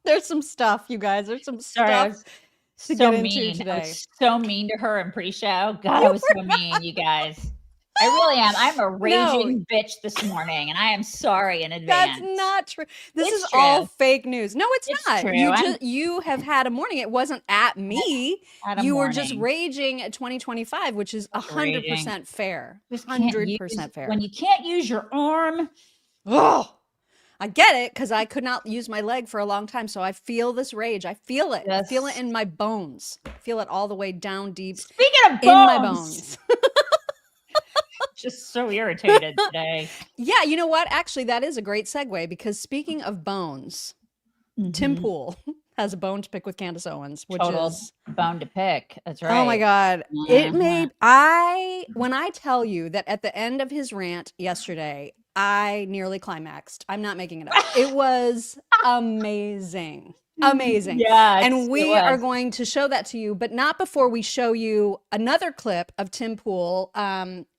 There's some stuff, you guys. There's some stuff to get into today. I was so mean to her in pre-show. God, I was so mean, you guys. I really am. I'm a raging bitch this morning, and I am sorry in advance. That's not true. This is all fake news. No, it's not. True. You have had a morning. It wasn't at me. You were just raging at 2025, which is 100% fair. 100% fair. When you can't use your arm. Oh, I get it, because I could not use my leg for a long time. So I feel this rage. I feel it. I feel it in my bones. I feel it all the way down deep. Speaking of bones. In my bones. Just so irritated today. Yeah, you know what? Actually, that is a great segue, because speaking of bones, Tim Pool has a bone to pick with Candace Owens, which is bone to pick. That's right. Oh my God. When I tell you that at the end of his rant yesterday, I nearly climaxed. I'm not making it up. It was amazing. Amazing. Yeah. And we are going to show that to you, but not before we show you another clip of Tim Pool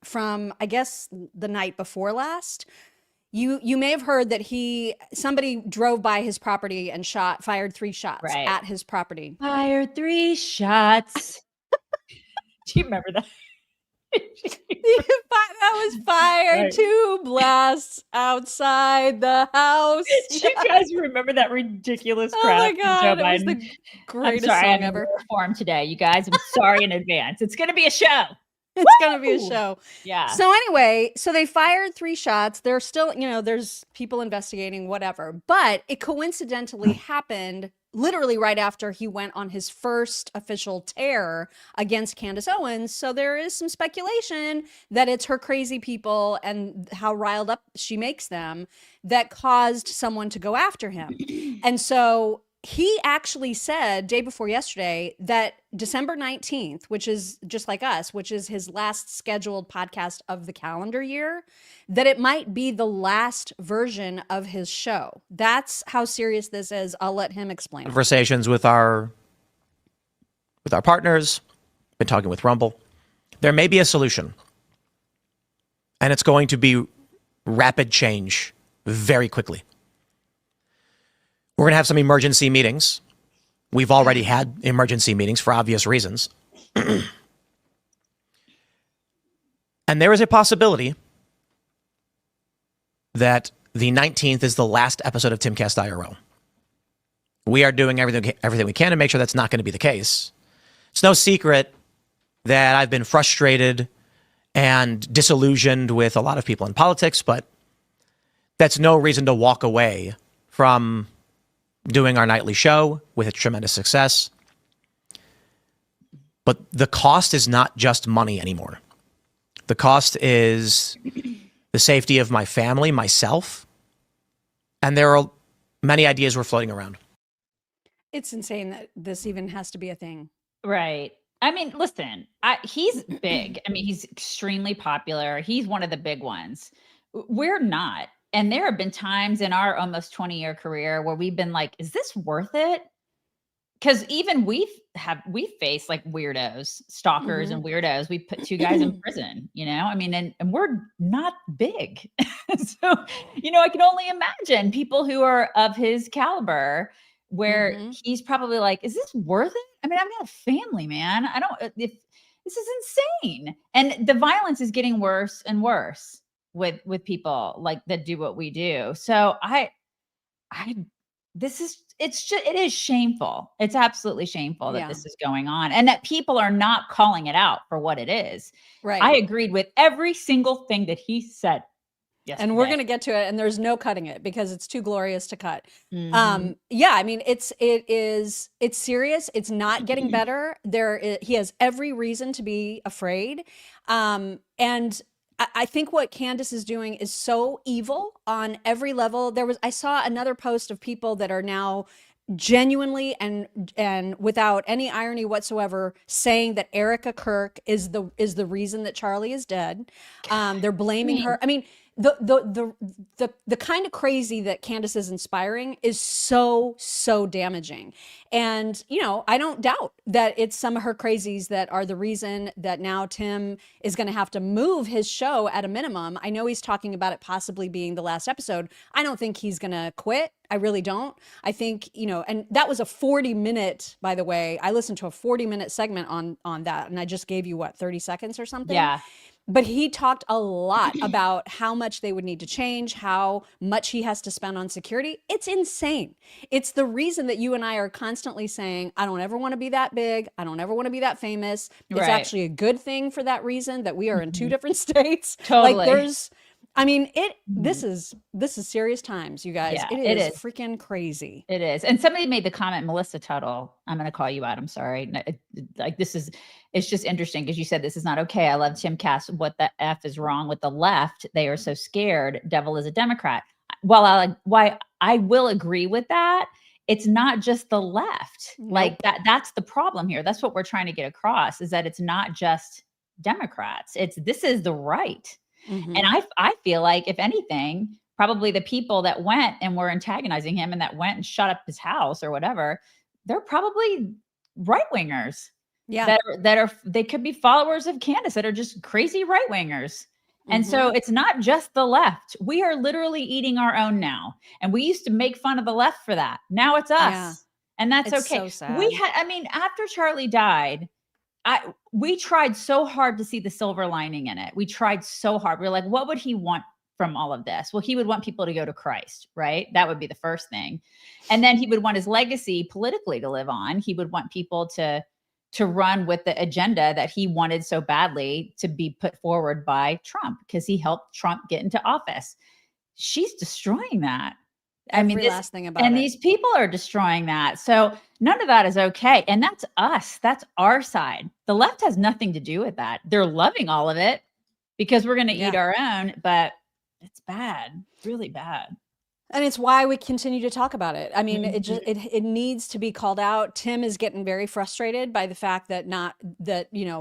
from, I guess, the night before last. You may have heard that somebody drove by his property and fired 3 shots at his property. Fired 3 shots. Do you remember that? That was fired 2 blasts outside the house. Do you guys remember that ridiculous crap? Oh my God, it was the greatest song ever. Form today, you guys. I'm sorry in advance. It's going to be a show. It's going to be a show. Yeah. So anyway, they fired 3 shots. They're still, there's people investigating, whatever. But it coincidentally happened literally right after he went on his first official tear against Candace Owens. So there is some speculation that it's her crazy people and how riled up she makes them that caused someone to go after him. And so he actually said day before yesterday that December 19th, which is just like us, which is his last scheduled podcast of the calendar year, that it might be the last version of his show. That's how serious this is. I'll let him explain. Conversations with our partners, been talking with Rumble. There may be a solution. And it's going to be rapid change very quickly. We're going to have some emergency meetings. We've already had emergency meetings for obvious reasons. And there is a possibility that the 19th is the last episode of Timcast IRL. We are doing everything we can to make sure that's not going to be the case. It's no secret that I've been frustrated and disillusioned with a lot of people in politics, but that's no reason to walk away from doing our nightly show with a tremendous success. But the cost is not just money anymore. The cost is the safety of my family, myself, and there are many ideas we're floating around. It's insane that this even has to be a thing. Right. I mean, listen, he's big. I mean, he's extremely popular. He's one of the big ones. We're not. And there have been times in our almost 20-year career where we've been like, is this worth it? Because even we faced like weirdos, stalkers and weirdos. We put 2 guys in prison, I mean, and we're not big. So, I can only imagine people who are of his caliber where he's probably like, is this worth it? I mean, I've got a family, man. This is insane. And the violence is getting worse and worse with people like that do what we do. So it is shameful. It's absolutely shameful that this is going on and that people are not calling it out for what it is. Right. I agreed with every single thing that he said. Yesterday. And we're going to get to it, and there's no cutting it because it's too glorious to cut. Yeah, I mean, it's serious. It's not getting better. He has every reason to be afraid. And I think what Candace is doing is so evil on every level. I saw another post of people that are now genuinely and without any irony whatsoever saying that Erika Kirk is the reason that Charlie is dead. They're blaming her. I mean, the kind of crazy that Candace is inspiring is so damaging. And I don't doubt that it's some of her crazies that are the reason that now Tim is going to have to move his show at a minimum. I know he's talking about it possibly being the last episode. I don't think he's going to quit. I really don't. I think, and that was a 40-minute, by the way. I listened to a 40-minute segment on that, and I just gave you 30 seconds or something. Yeah. But he talked a lot about how much they would need to change, how much he has to spend on security. It's insane. It's the reason that you and I are constantly saying, I don't ever want to be that big. I don't ever want to be that famous. It's Right. actually a good thing for that reason that we are in two different states. Totally. This is serious times, you guys. Yeah, it is freaking crazy. It is. And somebody made the comment, Melissa Tuttle, I'm going to call you out. I'm sorry. It's just interesting because you said this is not okay. I love Timcast. What the F is wrong with the left? They are so scared. Devil is a Democrat. While I will agree with that, it's not just the left. Nope. Like that's the problem here. That's what we're trying to get across, is that it's not just Democrats. This is the right. Mm-hmm. And I feel like, if anything, probably the people that went and were antagonizing him and that went and shut up his house or whatever, they're probably right wingers. Yeah. They could be followers of Candace that are just crazy right wingers. And so it's not just the left. We are literally eating our own now. And we used to make fun of the left for that. Now it's us. Yeah. And that's It's okay. so sad. After Charlie died, we tried so hard to see the silver lining in it. We tried so hard. We were like, what would he want from all of this? Well, he would want people to go to Christ, right? That would be the first thing. And then he would want his legacy politically to live on. He would want people to run with the agenda that he wanted so badly to be put forward by Trump, because he helped Trump get into office. She's destroying that. Last thing about it. These people are destroying that. So none of that is okay. And that's us. That's our side. The left has nothing to do with that. They're loving all of it because we're going to eat our own, but it's bad, really bad. And it's why we continue to talk about it. I mean, it needs to be called out. Tim is getting very frustrated by the fact that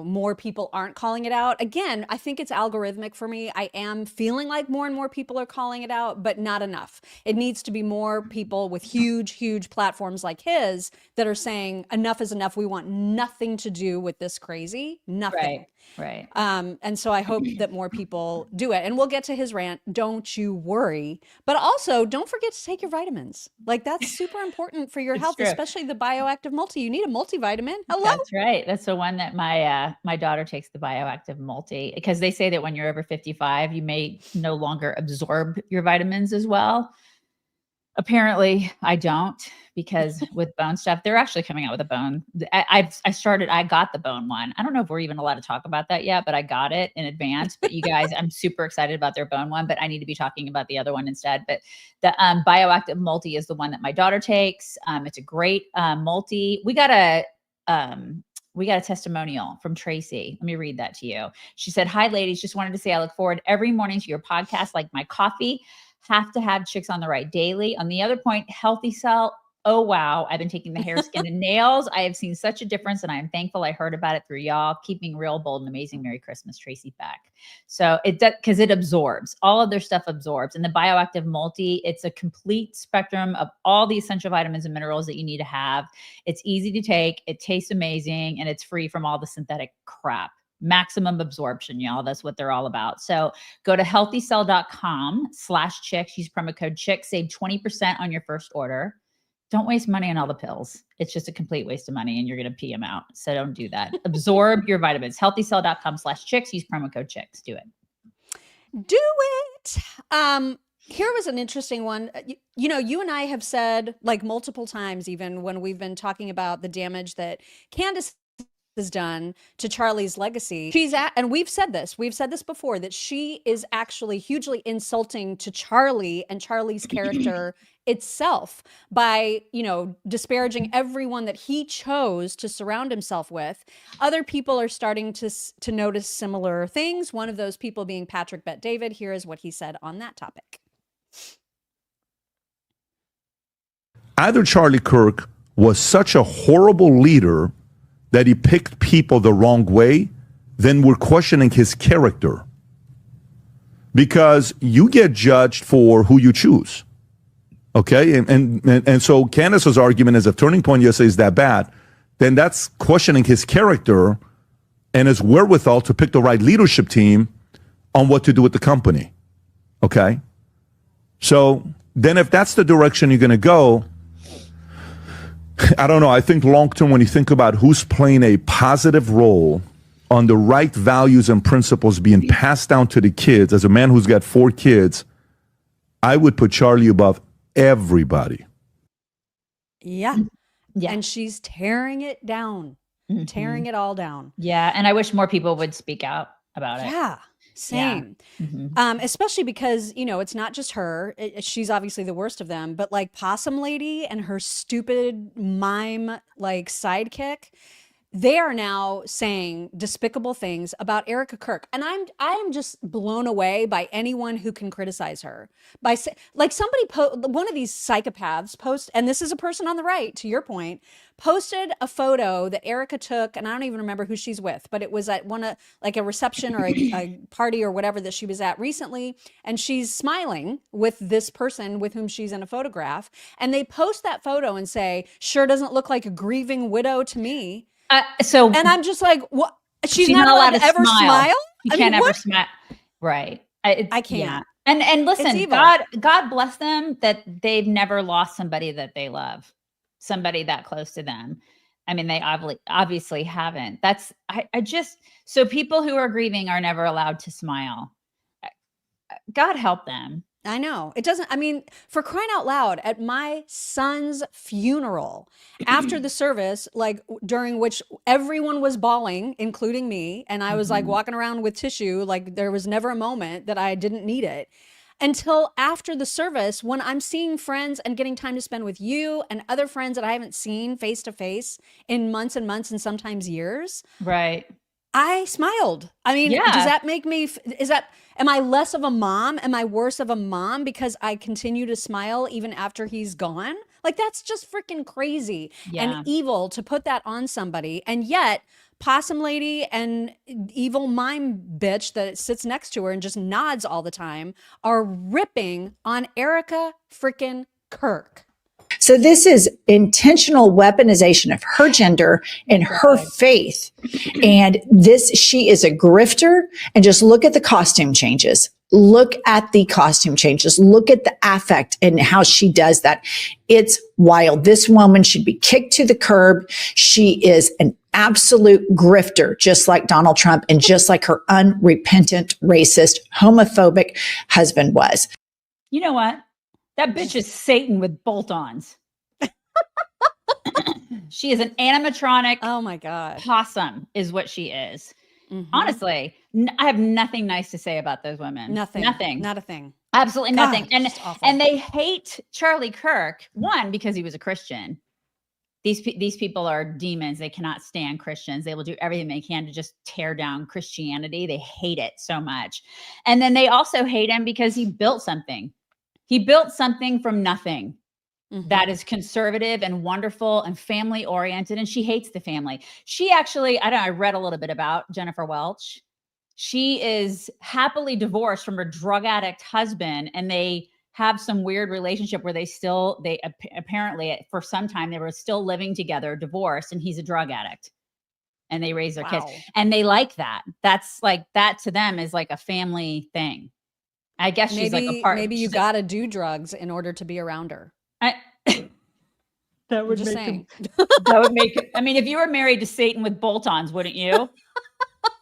more people aren't calling it out. Again, I think it's algorithmic for me. I am feeling like more and more people are calling it out, but not enough. It needs to be more people with huge platforms like his that are saying enough is enough. We want nothing to do with this crazy, nothing. Right. And so I hope that more people do it. And we'll get to his rant. Don't you worry. But also, don't forget to take your vitamins. Like, that's super important for your health, true. especially the bioactive multi. You need a multivitamin. Hello. That's right. That's the one that my daughter takes, the bioactive multi, because they say that when you're over 55, you may no longer absorb your vitamins as well. Apparently I don't, because with bone stuff, they're actually coming out with a bone. I got the bone one. I don't know if we're even allowed to talk about that yet, but I got it in advance. But you guys, I'm super excited about their bone one, but I need to be talking about the other one instead. But the bioactive multi is the one that my daughter takes. It's a great multi. We got a testimonial from Tracy. Let me read that to you. She said, "Hi ladies, just wanted to say I look forward every morning to your podcast like my coffee. Have to have Chicks on the Right daily. On the other point, HealthyCell. Oh, wow. I've been taking the hair, skin, and nails. I have seen such a difference, and I am thankful I heard about it through y'all. Keeping real, bold, and amazing. Merry Christmas, Tracy Beck." So it does, because it absorbs. All of their stuff absorbs. And the bioactive multi, it's a complete spectrum of all the essential vitamins and minerals that you need to have. It's easy to take. It tastes amazing, and it's free from all the synthetic crap. Maximum absorption, y'all. That's what they're all about. So go to healthycell.com/chicks. Use promo code chicks. Save 20% on your first order. Don't waste money on all the pills. It's just a complete waste of money and you're going to pee them out. So don't do that. Absorb your vitamins. Healthycell.com/chicks. Use promo code chicks. Do it. Do it. Here was an interesting one. You and I have said, like, multiple times, even when we've been talking about the damage that Candace has done to Charlie's legacy. And we've said this before, that she is actually hugely insulting to Charlie and Charlie's character itself by, disparaging everyone that he chose to surround himself with. Other people are starting to notice similar things. One of those people being Patrick Bet David. Here is what he said on that topic. Either Charlie Kirk was such a horrible leader that he picked people the wrong way, then we're questioning his character. because you get judged for who you choose. Okay, and so Candace's argument is if Turning Point USA is that bad, then that's questioning his character and his wherewithal to pick the right leadership team on what to do with the company. Okay, so then if that's the direction you're going to go, I don't know. I think long term, when you think about who's playing a positive role on the right values and principles being passed down to the kids, as a man who's got 4 kids, I would put Charlie above everybody. Yeah. Yeah. And she's tearing it down, tearing it all down. Yeah. And I wish more people would speak out about it. Yeah. Same. Especially because, you know, it's not just her. She's obviously the worst of them, but like Possum Lady and her stupid mime like sidekick, they are now saying despicable things about Erika Kirk. And I am just blown away by anyone who can criticize her. By like somebody, one of these psychopaths post, and this is a person on the right, to your point, posted a photo that Erika took, and I don't even remember who she's with, but it was at like a reception or a party or whatever that she was at recently. And she's smiling with this person with whom she's in a photograph. And they post that photo and say, sure doesn't look like a grieving widow to me. And I'm just like, what? She's not allowed to ever smile. You can't ever smile. Right. I can't. Yeah. And listen, God bless them that they've never lost somebody that they love, somebody that close to them. I mean, they obviously haven't. I just, so people who are grieving are never allowed to smile. God help them. I know. It doesn't, I mean, for crying out loud, at my son's funeral, after the service, like during which everyone was bawling, including me, and I was like walking around with tissue, like there was never a moment that I didn't need it. Until after the service, when I'm seeing friends and getting time to spend with you and other friends that I haven't seen face to face in months and months and sometimes years. Right. I smiled. I mean, does that make me, am I less of a mom? Am I worse of a mom because I continue to smile even after he's gone? Like, that's just freaking crazy and evil to put that on somebody. And yet, Possum Lady and evil mime bitch that sits next to her and just nods all the time are ripping on Erika freaking Kirk. So this is intentional weaponization of her gender and her faith. And she is a grifter. And just look at the costume changes. Look at the costume changes. Look at the affect and how she does that. It's wild. This woman should be kicked to the curb. She is an absolute grifter, just like Donald Trump and just like her unrepentant, racist, homophobic husband was. You know what? That bitch is Satan with bolt-ons. She is an animatronic. Oh my God. Possum is what she is. Honestly, I have nothing nice to say about those women. Nothing. Not a thing. Absolutely nothing. God, and they hate Charlie Kirk, one, because he was a Christian. These people are demons. They cannot stand Christians. They will do everything they can to just tear down Christianity. They hate it so much. And then they also hate him because he built something. He built something from nothing that is conservative and wonderful and family oriented. And she hates the family. She actually, I read a little bit about Jennifer Welch. She is happily divorced from her drug addict husband. And they have some weird relationship where they apparently for some time, they were still living together, divorced, and he's a drug addict. And they raise their kids. And they like that. That's like, that to them is like a family thing. I guess she's like a part. Maybe you got to do drugs in order to be around her. That would just make saying. That would make. I mean, if you were married to Satan with bolt-ons, wouldn't you?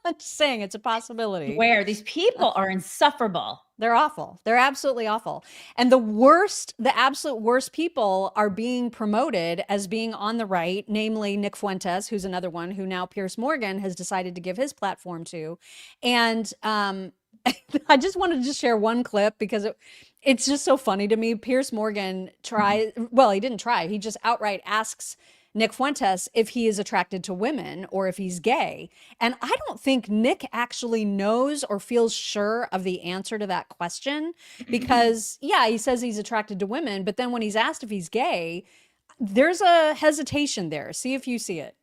I'm just saying it's a possibility. Where these people are insufferable. They're awful. They're absolutely awful. And the absolute worst people are being promoted as being on the right, namely Nick Fuentes, who's another one who now Piers Morgan has decided to give his platform to. And I just wanted to share one clip because it's just so funny to me. Piers Morgan he didn't try. He just outright asks Nick Fuentes if he is attracted to women or if he's gay. And I don't think Nick actually knows or feels sure of the answer to that question because, he says he's attracted to women. But then when he's asked if he's gay, there's a hesitation there. See if you see it.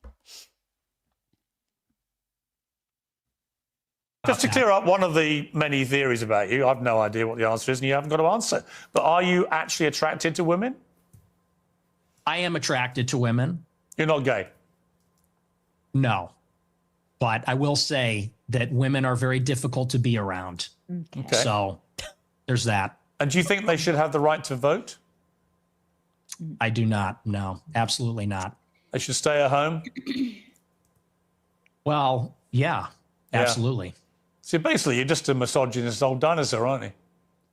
Just to clear up one of the many theories about you, I've no idea what the answer is and you haven't got to answer. But are you actually attracted to women? I am attracted to women. You're not gay? No. But I will say that women are very difficult to be around. Okay. So there's that. And do you think they should have the right to vote? I do not. No, absolutely not. They should stay at home? Well, yeah, absolutely. See, basically, you're just a misogynist old dinosaur, aren't you?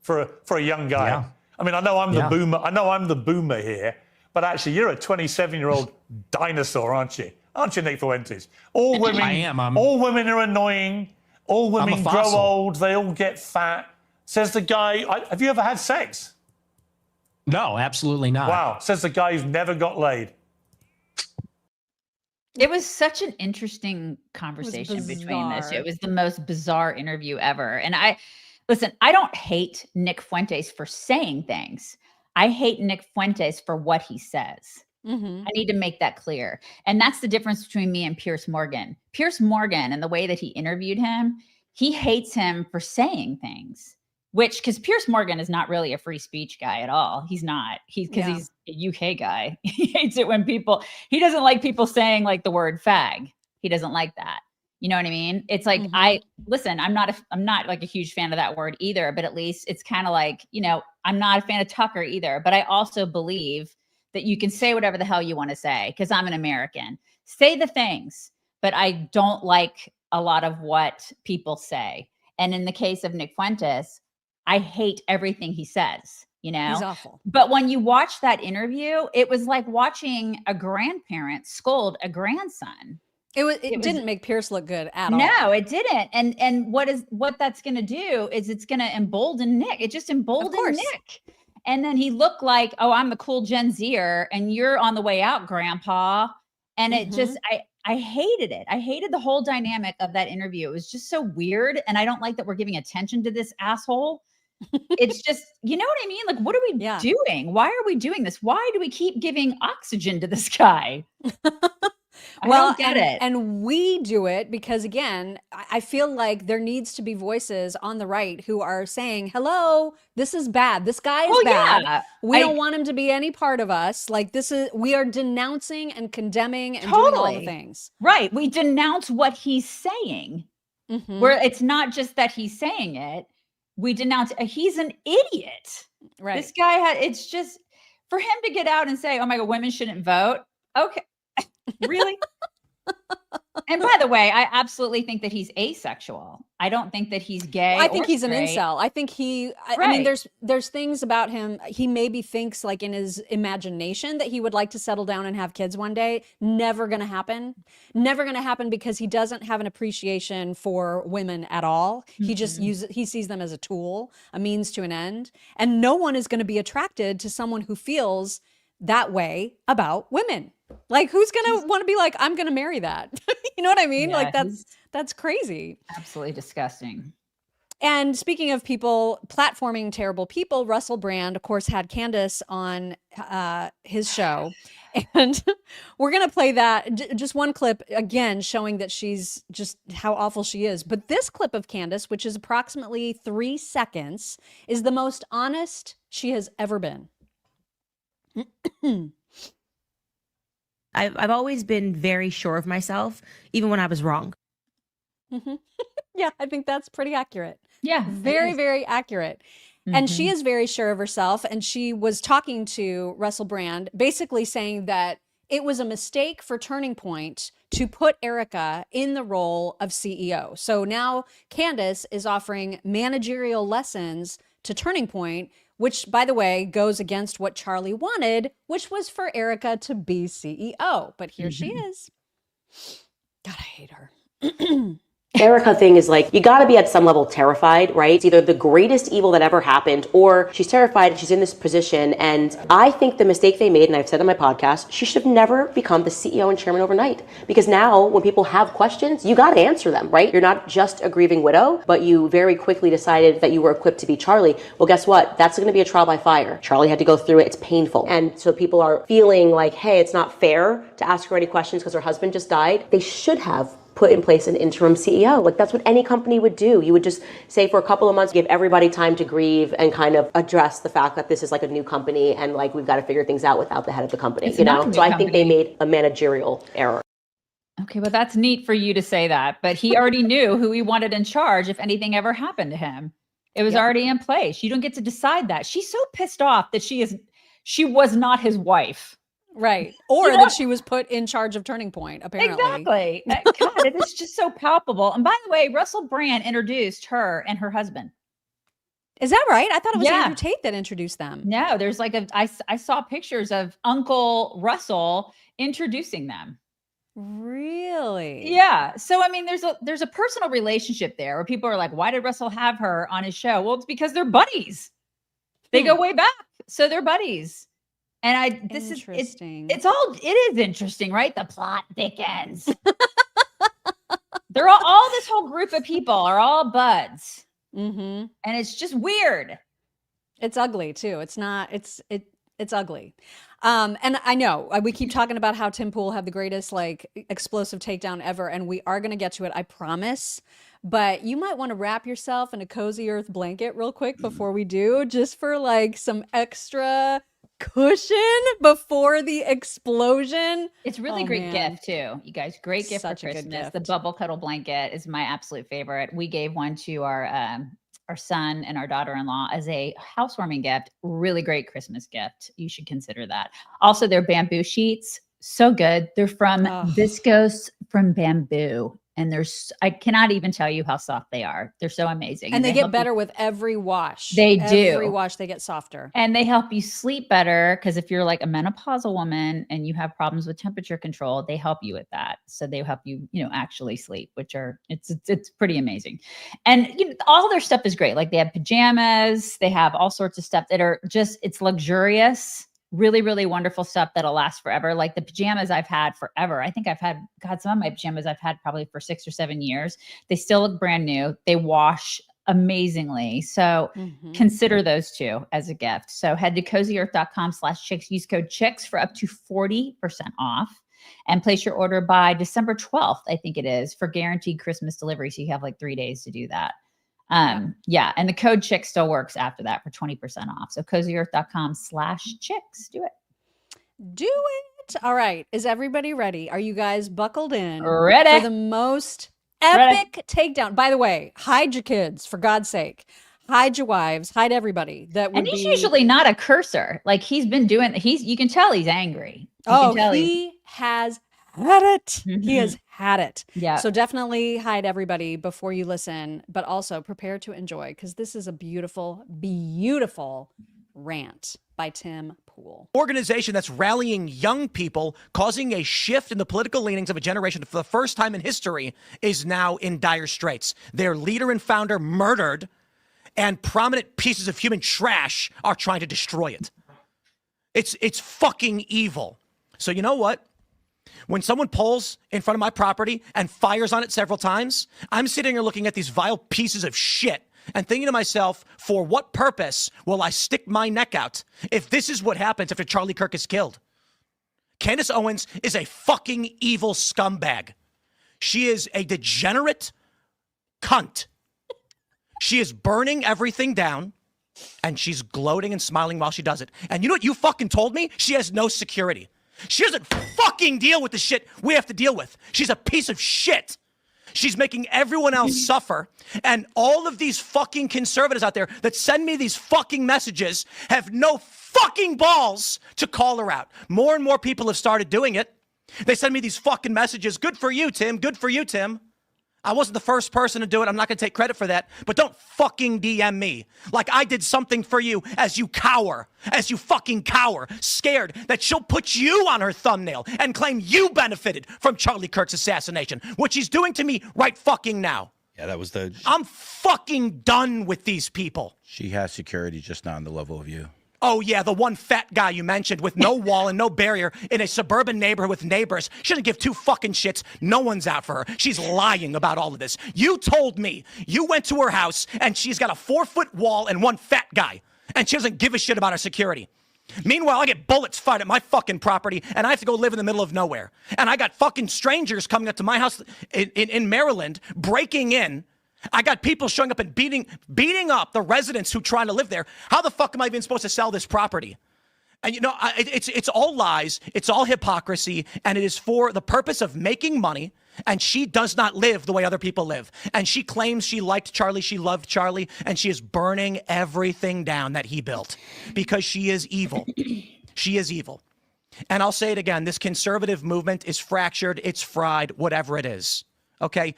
For a young guy. Yeah. I mean, I know I'm the boomer. I know I'm the boomer here, but actually, you're a 27-year-old dinosaur, aren't you? Aren't you, Nick Fuentes? All women. I am. All women are annoying. All women grow fossil. old. They all get fat. Says the guy. Have you ever had sex? No, absolutely not. Wow. Says the guy who's never got laid. It was such an interesting conversation between this. It was the most bizarre interview ever. And I don't hate Nick Fuentes for saying things. I hate Nick Fuentes for what he says. Mm-hmm. I need to make that clear. And that's the difference between me and Piers Morgan. Piers Morgan and the way that he interviewed him, he hates him for saying things. Because Piers Morgan is not really a free speech guy at all. He's not. He's a UK guy. He hates it when he doesn't like people saying like the word fag. He doesn't like that. You know what I mean? It's like, I'm not like a huge fan of that word either, but at least it's kind of like, I'm not a fan of Tucker either, but I also believe that you can say whatever the hell you want to say because I'm an American. Say the things, but I don't like a lot of what people say. And in the case of Nick Fuentes, I hate everything he says, He's awful. But when you watch that interview, it was like watching a grandparent scold a grandson. It didn't make Pierce look good at all. No, it didn't. And what that's going to do is it's going to embolden Nick. It just emboldened Nick. And then he looked like, oh, I'm the cool Gen Zer and you're on the way out, grandpa. And it just, I hated it. I hated the whole dynamic of that interview. It was just so weird. And I don't like that we're giving attention to this asshole. It's just, you know what I mean? Like, what are we doing? Why are we doing this? Why do we keep giving oxygen to this guy? I don't get it. And we do it because, again, I feel like there needs to be voices on the right who are saying, hello, this is bad. This guy is bad. Yeah. We don't want him to be any part of us. Like, we are denouncing and condemning and doing all the things. Right. We denounce what he's saying. Where it's not just that he's saying it. We denounce, he's an idiot. Right. This guy it's just, for him to get out and say, oh my God, women shouldn't vote. Okay. Really? And by the way, I absolutely think that he's asexual. I don't think that he's gay. I think he's straight. an incel. I think I mean, there's things about him. He maybe thinks like in his imagination that he would like to settle down and have kids one day. Never going to happen. Never going to happen because he doesn't have an appreciation for women at all. He just he sees them as a tool, a means to an end. And no one is going to be attracted to someone who feels that way about women. Like, who's going to want to be like, I'm going to marry that? You know what I mean? Yeah, like, that's crazy. Absolutely disgusting. And speaking of people platforming terrible people, Russell Brand, of course, had Candace on his show. And we're going to play that, just one clip, again, showing that she's just how awful she is. But this clip of Candace, which is approximately 3 seconds, is the most honest she has ever been. I've always been very sure of myself, even when I was wrong. Yeah, I think that's pretty accurate. Yeah. Very, very accurate. And she is very sure of herself. And she was talking to Russell Brand, basically saying that it was a mistake for Turning Point to put Erika in the role of CEO. So now Candace is offering managerial lessons to Turning Point, which, by the way, goes against what Charlie wanted, which was for Erika to be CEO. But here she is. God, I hate her. Erika thing is like, you got to be at some level terrified, right? It's either the greatest evil that ever happened, or she's terrified and she's in this position. And I think the mistake they made, and I've said on my podcast, she should have never become the CEO and chairman overnight. Because now when people have questions, you got to answer them, right? You're not just a grieving widow, but you very quickly decided that you were equipped to be Charlie. Well, guess what? That's going to be a trial by fire. Charlie had to go through it. It's painful. And so people are feeling like, hey, it's not fair to ask her any questions because her husband just died. They should have put in place an interim CEO. Like that's what any company would do. You would just say for a couple of months, give everybody time to grieve and kind of address the fact that this is like a new company and like we've got to figure things out without the head of the company, It's you not a know? new So I think they company. made a managerial error. Okay, well, that's neat for you to say that, but he already knew who he wanted in charge if anything ever happened to him. It was already in place. You don't get to decide that. She's so pissed off that she was not his wife. Right. Or that she was put in charge of Turning Point, apparently. Exactly. God, it is just so palpable. And by the way, Russell Brand introduced her and her husband. Is that right? I thought it was Yeah. Andrew Tate that introduced them. No, there's like I saw pictures of Uncle Russell introducing them. Really? Yeah. So I mean, there's a personal relationship there where people are like, why did Russell have her on his show? Well, it's because they're buddies. They go way back. So they're buddies. And this is interesting. it is interesting, right? The plot thickens. They're all this whole group of people are all buds. Mm-hmm. And it's just weird. It's ugly too. It's not, it's ugly. And I know we keep talking about how Tim Pool had the greatest like explosive takedown ever, and we are going to get to it, I promise. But you might want to wrap yourself in a cozy earth blanket real quick before we do, just for like some extra cushion before the explosion. It's really great gift too, you guys. Great gift Such for a good Christmas. gift. The bubble cuddle blanket is my absolute favorite. We gave one to our son and our daughter-in-law as a housewarming gift. Really great Christmas gift. You should consider that. Also, their bamboo sheets, so good. They're from viscose from bamboo. And I cannot even tell you how soft they are. They're so amazing. And they get better with every wash. They do. Every wash, they get softer. And they help you sleep better because if you're like a menopausal woman and you have problems with temperature control, they help you with that. So they help you, actually sleep, it's pretty amazing. And all their stuff is great. Like they have pajamas, they have all sorts of stuff that are just, it's luxurious. Really, really wonderful stuff that'll last forever. Like the pajamas I've had forever. I think I've had, some of my pajamas I've had probably for 6 or 7 years. They still look brand new. They wash amazingly. So consider those two as a gift. So head to cozyearth.com/chicks, use code chicks for up to 40% off and place your order by December 12th, I think it is, for guaranteed Christmas delivery. So you have like 3 days to do that. And the code chick still works after that for 20% off. So cozyearth.com/chicks. Do it. Do it. All right. Is everybody ready? Are you guys buckled in? Ready. For the most epic takedown. By the way, hide your kids, for God's sake. Hide your wives, hide everybody. And he's usually not a cursor. Like he's been doing, you can tell he's angry. He has had it. He has had it. Yeah. So definitely hide everybody before you listen, but also prepare to enjoy, because this is a beautiful, beautiful rant by Tim Pool. Organization that's rallying young people, causing a shift in the political leanings of a generation for the first time in history, is now in dire straits. Their leader and founder murdered, and prominent pieces of human trash are trying to destroy it. It's fucking evil. So you know what? When someone pulls in front of my property and fires on it several times, I'm sitting here looking at these vile pieces of shit and thinking to myself, for what purpose will I stick my neck out if this is what happens after Charlie Kirk is killed? Candace Owens is a fucking evil scumbag. She is a degenerate cunt. She is burning everything down, and she's gloating and smiling while she does it. And you know what you fucking told me? She has no security. She doesn't fucking deal with the shit we have to deal with. She's a piece of shit. She's making everyone else suffer. And all of these fucking conservatives out there that send me these fucking messages have no fucking balls to call her out. More and more people have started doing it. They send me these fucking messages. Good for you, Tim. Good for you, Tim. I wasn't the first person to do it. I'm not going to take credit for that. But don't fucking DM me like I did something for you as you fucking cower, scared that she'll put you on her thumbnail and claim you benefited from Charlie Kirk's assassination, which he's doing to me right fucking now. Yeah, that was I'm fucking done with these people. She has security, just not on the level of you. Oh, yeah, the one fat guy you mentioned with no wall and no barrier in a suburban neighborhood with neighbors. She doesn't give two fucking shits. No one's out for her. She's lying about all of this. You told me you went to her house and she's got a 4-foot wall and one fat guy, and she doesn't give a shit about her security. Meanwhile, I get bullets fired at my fucking property, and I have to go live in the middle of nowhere. And I got fucking strangers coming up to my house in Maryland, breaking in. I got people showing up and beating up the residents who try to live there. How the fuck am I even supposed to sell this property? And it's all lies, it's all hypocrisy, and it is for the purpose of making money. And she does not live the way other people live. And she claims she liked Charlie, she loved Charlie, and she is burning everything down that he built because she is evil. She is evil. And I'll say it again, this conservative movement is fractured, it's fried, whatever it is. Okay?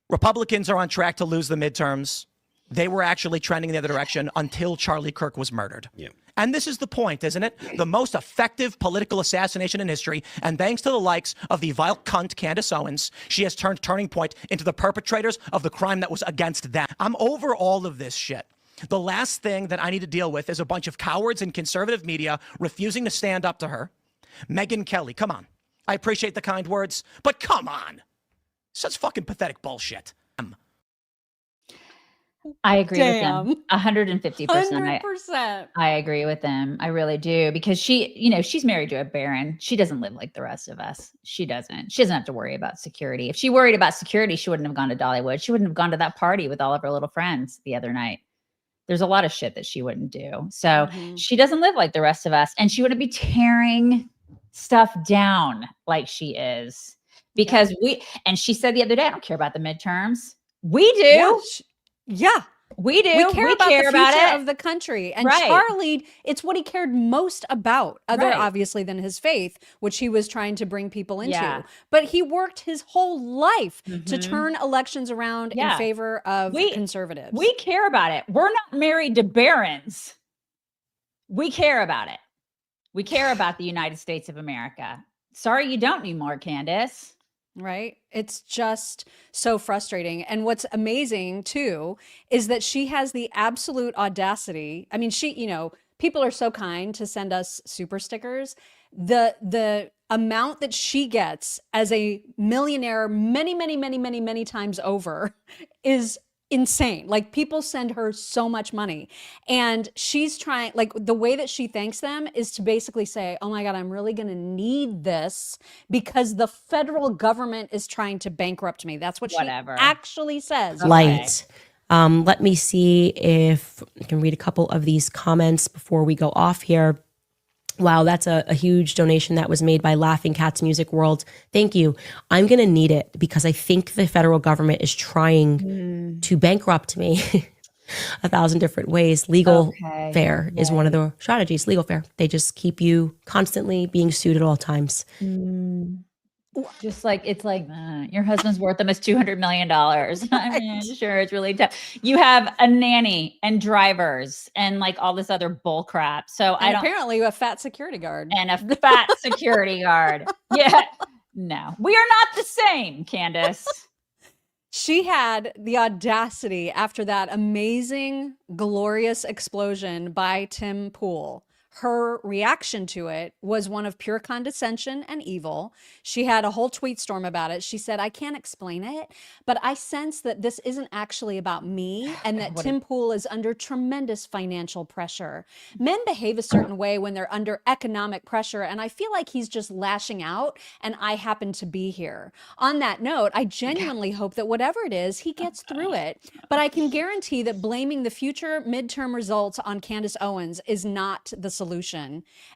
Republicans are on track to lose the midterms. They were actually trending in the other direction until Charlie Kirk was murdered. Yeah. And this is the point, isn't it? The most effective political assassination in history. And thanks to the likes of the vile cunt Candace Owens, she has turned Turning Point into the perpetrators of the crime that was against them. I'm over all of this shit. The last thing that I need to deal with is a bunch of cowards in conservative media refusing to stand up to her. Megyn Kelly, come on. I appreciate the kind words, but come on. Such fucking pathetic bullshit. I agree Damn. with them 150%. 100%. I agree with them. I really do, because she's married to a baron. She doesn't live like the rest of us. She doesn't have to worry about security. If she worried about security, she wouldn't have gone to Dollywood. She wouldn't have gone to that party with all of her little friends the other night. There's a lot of shit that she wouldn't do. So she doesn't live like the rest of us, and she wouldn't be tearing stuff down like she is, because and she said the other day, I don't care about the midterms. We do. Yeah. We do. We care about the future it. of the country. And Right. Charlie, it's what he cared most about, other Right. obviously than his faith, which he was trying to bring people into. Yeah. But he worked his whole life to turn elections around in Yeah. favor of conservatives. We care about it. We're not married to barons. We care about it. We care about the United States of America. Sorry you don't anymore, Candace. Right? It's just so frustrating. And what's amazing too is that she has the absolute audacity. I mean, people are so kind to send us super stickers. The amount that she gets as a millionaire many times over is insane. Like, people send her so much money, and she's trying, like, the way that she thanks them is to basically say, oh my God, I'm really going to need this because the federal government is trying to bankrupt me. That's what she actually says. Light. Let me see if I can read a couple of these comments before we go off here. Wow, that's a huge donation that was made by Laughing Cats Music World. Thank you. I'm going to need it because I think the federal government is trying to bankrupt me 1,000 different ways. Legal fare is one of the strategies, legal fare. They just keep you constantly being sued at all times. Just like, it's like, your husband's worth almost $200 million. I mean, sure, it's really tough. You have a nanny and drivers and like all this other bull crap. So And apparently a fat security guard. And a fat security guard. Yeah. No, we are not the same, Candace. She had the audacity after that amazing, glorious explosion by Tim Pool. Her reaction to it was one of pure condescension and evil. She had a whole tweet storm about it. She said, I can't explain it, but I sense that this isn't actually about me and that Tim Pool is under tremendous financial pressure. Men behave a certain way when they're under economic pressure, and I feel like he's just lashing out, and I happen to be here. On that note, I genuinely hope that whatever it is, he gets through it. But I can guarantee that blaming the future midterm results on Candace Owens is not the solution.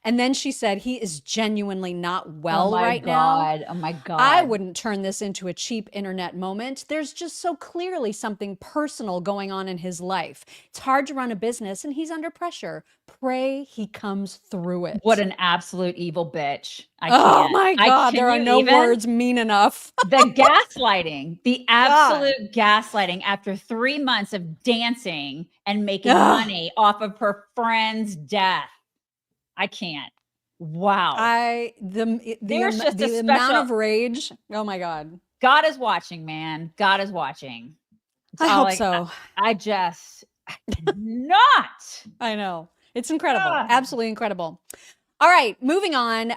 And then she said, he is genuinely not well right now. Oh my God. I wouldn't turn this into a cheap internet moment. There's just so clearly something personal going on in his life. It's hard to run a business and he's under pressure. Pray he comes through it. What an absolute evil bitch. I Oh can't. my God, there are no words mean enough. The gaslighting, the absolute gaslighting after 3 months of dancing and making money off of her friend's death. I can't. Wow. The amount of rage. Oh my God. God is watching, man. God is watching. I hope so. I cannot. I know. It's incredible. Absolutely incredible. All right, moving on.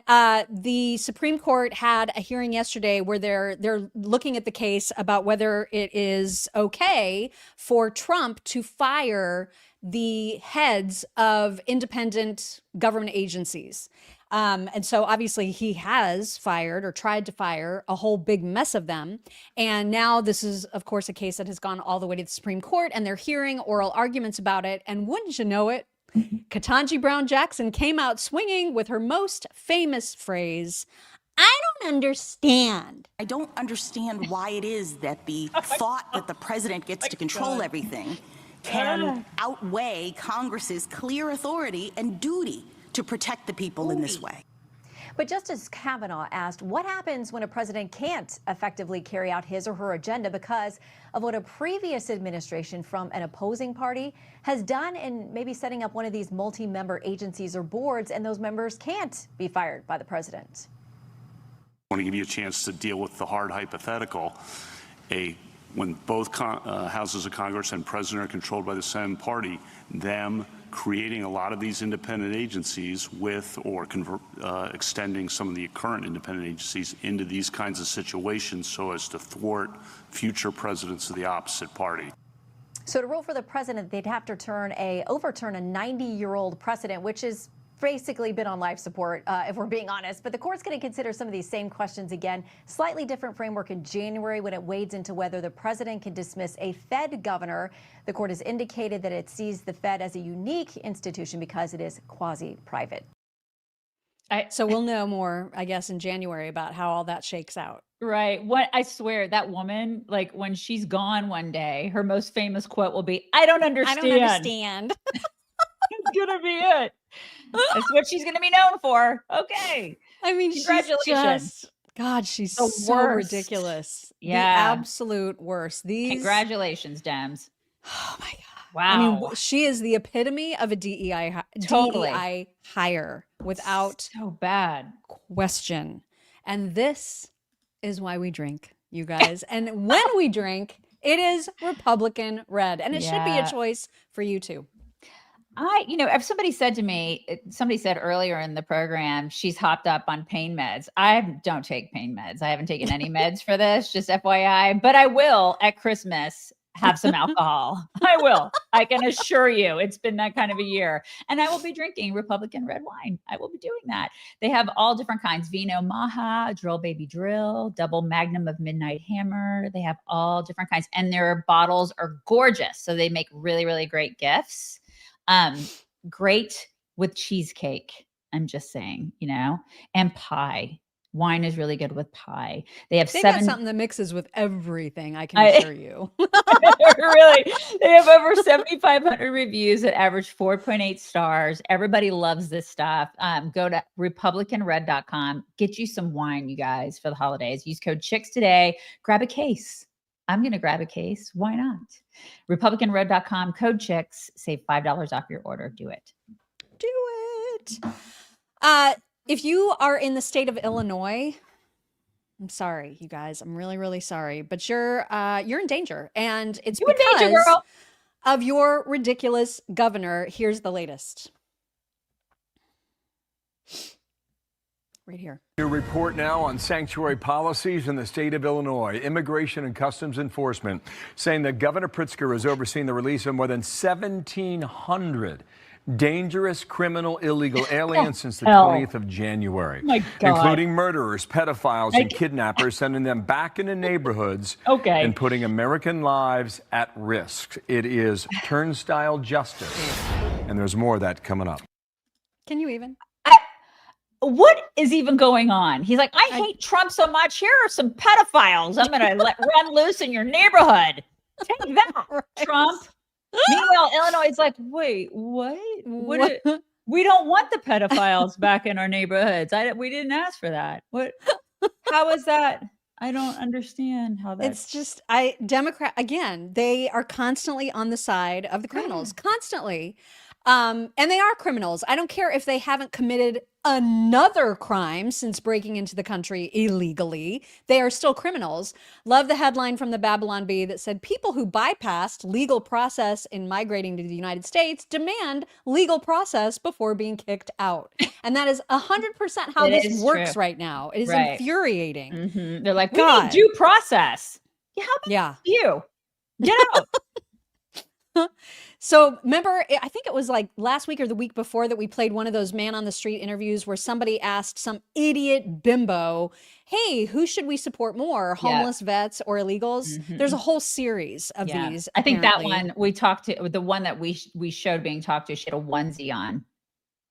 The Supreme Court had a hearing yesterday where they're looking at the case about whether it is okay for Trump to fire the heads of independent government agencies. And so obviously he has fired or tried to fire a whole big mess of them. And now this is, of course, a case that has gone all the way to the Supreme Court, and they're hearing oral arguments about it. And wouldn't you know it, Ketanji Brown Jackson came out swinging with her most famous phrase, "I don't understand." I don't understand why it is that the thought that the president gets to control everything can outweigh Congress's clear authority and duty to protect the people in this way. But Justice Kavanaugh asked, what happens when a president can't effectively carry out his or her agenda because of what a previous administration from an opposing party has done in maybe setting up one of these multi-member agencies or boards, and those members can't be fired by the president? I want to give you a chance to deal with the hard hypothetical. When both houses of Congress and president are controlled by the same party, them creating a lot of these independent agencies with or extending some of the current independent agencies into these kinds of situations so as to thwart future presidents of the opposite party. So to rule for the president, they'd have to overturn a 90-year-old precedent, which is basically been on life support, if we're being honest. But the court's going to consider some of these same questions again. Slightly different framework in January when it wades into whether the president can dismiss a Fed governor. The court has indicated that it sees the Fed as a unique institution because it is quasi-private. So we'll know more, I guess, in January about how all that shakes out. Right. What I swear, that woman, like when she's gone one day, her most famous quote will be, "I don't understand." I don't understand. It's gonna be it. That's what she's gonna be known for. Okay. I mean, congratulations. She's The so worst. ridiculous. Yeah. The absolute worst. Congratulations, Dems. Oh my God. Wow. I mean, she is the epitome of a DEI hire without so bad question. And this is why we drink, you guys. And when we drink, it is Republican red. And it should be a choice for you too. If somebody said earlier in the program, she's hopped up on pain meds. I don't take pain meds. I haven't taken any meds for this, just FYI, but I will at Christmas have some alcohol. I will. I can assure you it's been that kind of a year. And I will be drinking Republican red wine. I will be doing that. They have all different kinds. Vino Maha, Drill Baby Drill, Double Magnum of Midnight Hammer. They have all different kinds. And their bottles are gorgeous. So they make really, really great gifts. Great with cheesecake. I'm just saying, and pie. Wine is really good with pie. They've got something that mixes with everything, I can assure you. Really, they have over 7,500 reviews that average 4.8 stars. Everybody loves this stuff. Go to republicanred.com. Get you some wine, you guys, for the holidays. Use code CHICKS today. Grab a case. I'm going to grab a case. Why not? republicanred.com, code CHICKS. Save $5 off your order. Do it. Do it. If you are in the state of Illinois, I'm sorry, you guys. I'm really, really sorry, but you're in danger, and it's because of your ridiculous governor. Here's the latest. Right here. New report now on sanctuary policies in the state of Illinois. Immigration and Customs Enforcement saying that Governor Pritzker is overseeing the release of more than 1,700 dangerous criminal illegal aliens since the 20th of January, including murderers, pedophiles, and kidnappers, sending them back into neighborhoods and putting American lives at risk. It is turnstile justice, and there's more of that coming up. Can you even? What is even going on? He's like, I hate Trump so much. Here are some pedophiles I'm going to run loose in your neighborhood. Take that, Trump. Meanwhile, Illinois is like, wait, what? We don't want the pedophiles back in our neighborhoods. We didn't ask for that. What? How is that? I don't understand how that's... It's just, Democrat, again, they are constantly on the side of the criminals, constantly. And they are criminals. I don't care if they haven't committed another crime since breaking into the country illegally. They are still criminals. Love the headline from the Babylon Bee that said, people who bypassed legal process in migrating to the United States demand legal process before being kicked out. And that is 100% how this works right now. It is infuriating. Mm-hmm. They're like, we need due process. Yeah, how about you? Get out. So remember, I think it was like last week or the week before that we played one of those man on the street interviews where somebody asked some idiot bimbo, hey, who should we support more, homeless vets or illegals? There's a whole series of these. I think that apparently. one we talked to, the one that we showed being talked to, she had a onesie on.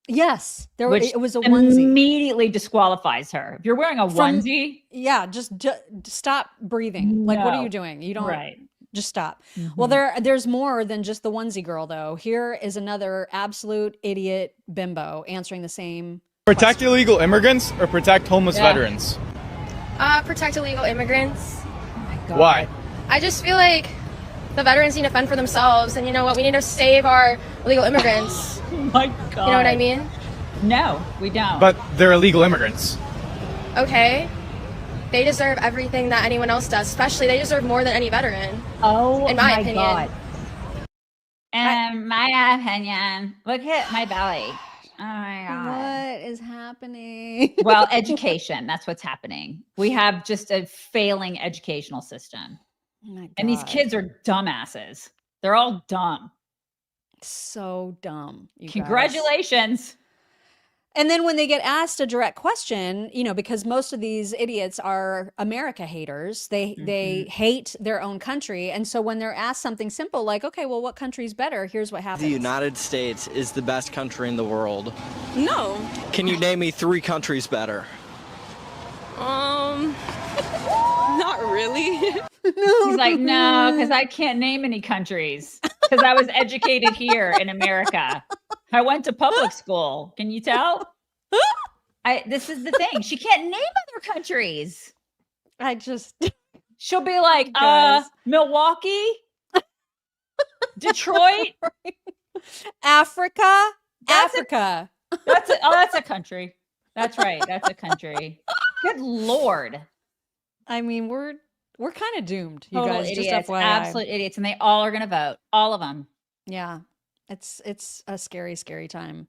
Yes, Which it was a onesie. Immediately disqualifies her. If you're wearing a onesie, just stop breathing. Like, what are you doing? You don't just stop. Well, there's more than just the onesie girl, though. Here is another absolute idiot bimbo answering the same. Protect illegal immigrants or protect homeless veterans? Protect illegal immigrants. Oh my God. Why? I just feel like the veterans need to fend for themselves, and you know what? We need to save our illegal immigrants. Oh my God. You know what I mean? No, we don't. But they're illegal immigrants. Okay. They deserve everything that anyone else does. Especially, they deserve more than any veteran. Oh, in my opinion. God. And my opinion, look at my belly. Oh my God. What is happening? Well, education. That's what's happening. We have just a failing educational system. Oh my God. And these kids are dumbasses. They're all dumb. So dumb. You guys. Congratulations. And then when they get asked a direct question, you know, because most of these idiots are America haters, they hate their own country. And so when they're asked something simple like, okay, well, what country's better? Here's what happens. The United States is the best country in the world. No. Can you name me 3 countries better? Not really. He's like, no, because I can't name any countries because I was educated here in America. I went to public school. Can you tell? This is the thing. She can't name other countries. She'll be like, Milwaukee, Detroit, Africa. That's a country. That's right. That's a country. Good Lord. I mean, we're kind of doomed, you Total guys. idiots, Just FYI. absolute idiots, and they all are going to vote. All of them. Yeah, it's a scary, scary time.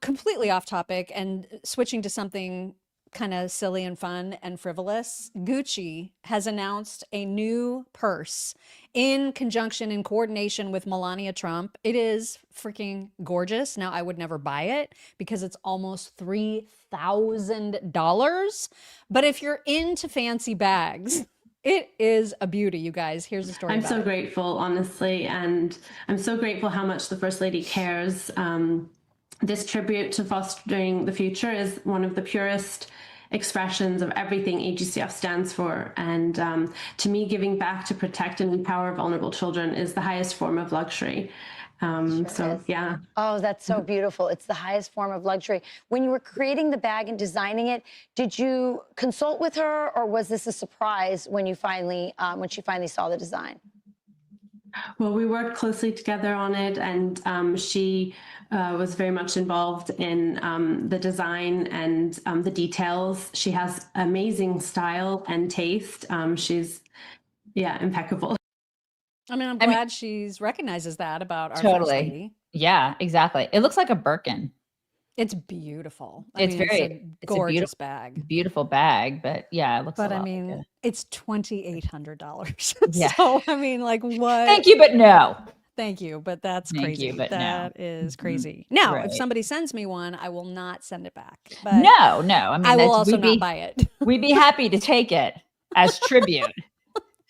Completely off topic and switching to something kind of silly and fun and frivolous. Gucci has announced a new purse in conjunction, in coordination with Melania Trump. It is freaking gorgeous. Now, I would never buy it because it's almost $3,000. But if you're into fancy bags, it is a beauty, you guys. Here's the story. I'm about so it. grateful, honestly, and I'm so grateful how much the First Lady cares. This tribute to fostering the future is one of the purest expressions of everything AGCF stands for. And to me, giving back to protect and empower vulnerable children is the highest form of luxury. Yeah. Oh, that's so beautiful. It's the highest form of luxury. When you were creating the bag and designing it, did you consult with her, or was this a surprise when you finally, when she finally saw the design? Well, we worked closely together on it, and she was very much involved in the design and the details. She has amazing style and taste. She's, impeccable. I mean, I'm glad she's recognizes that about our First Totally. Lady. Yeah, exactly. It looks like a Birkin. It's beautiful. It's a a gorgeous beautiful bag. Beautiful bag, but yeah, it looks. But a I lot mean, like it. it's $2,800. Yeah. So I mean, like, what? Thank you, but no. Thank you, but that's Thank crazy. you, but no. That is crazy. Now, Right. if somebody sends me one, I will not send it back. But No. I mean, I will that's- also we'd be- not buy it. We'd be happy to take it as tribute.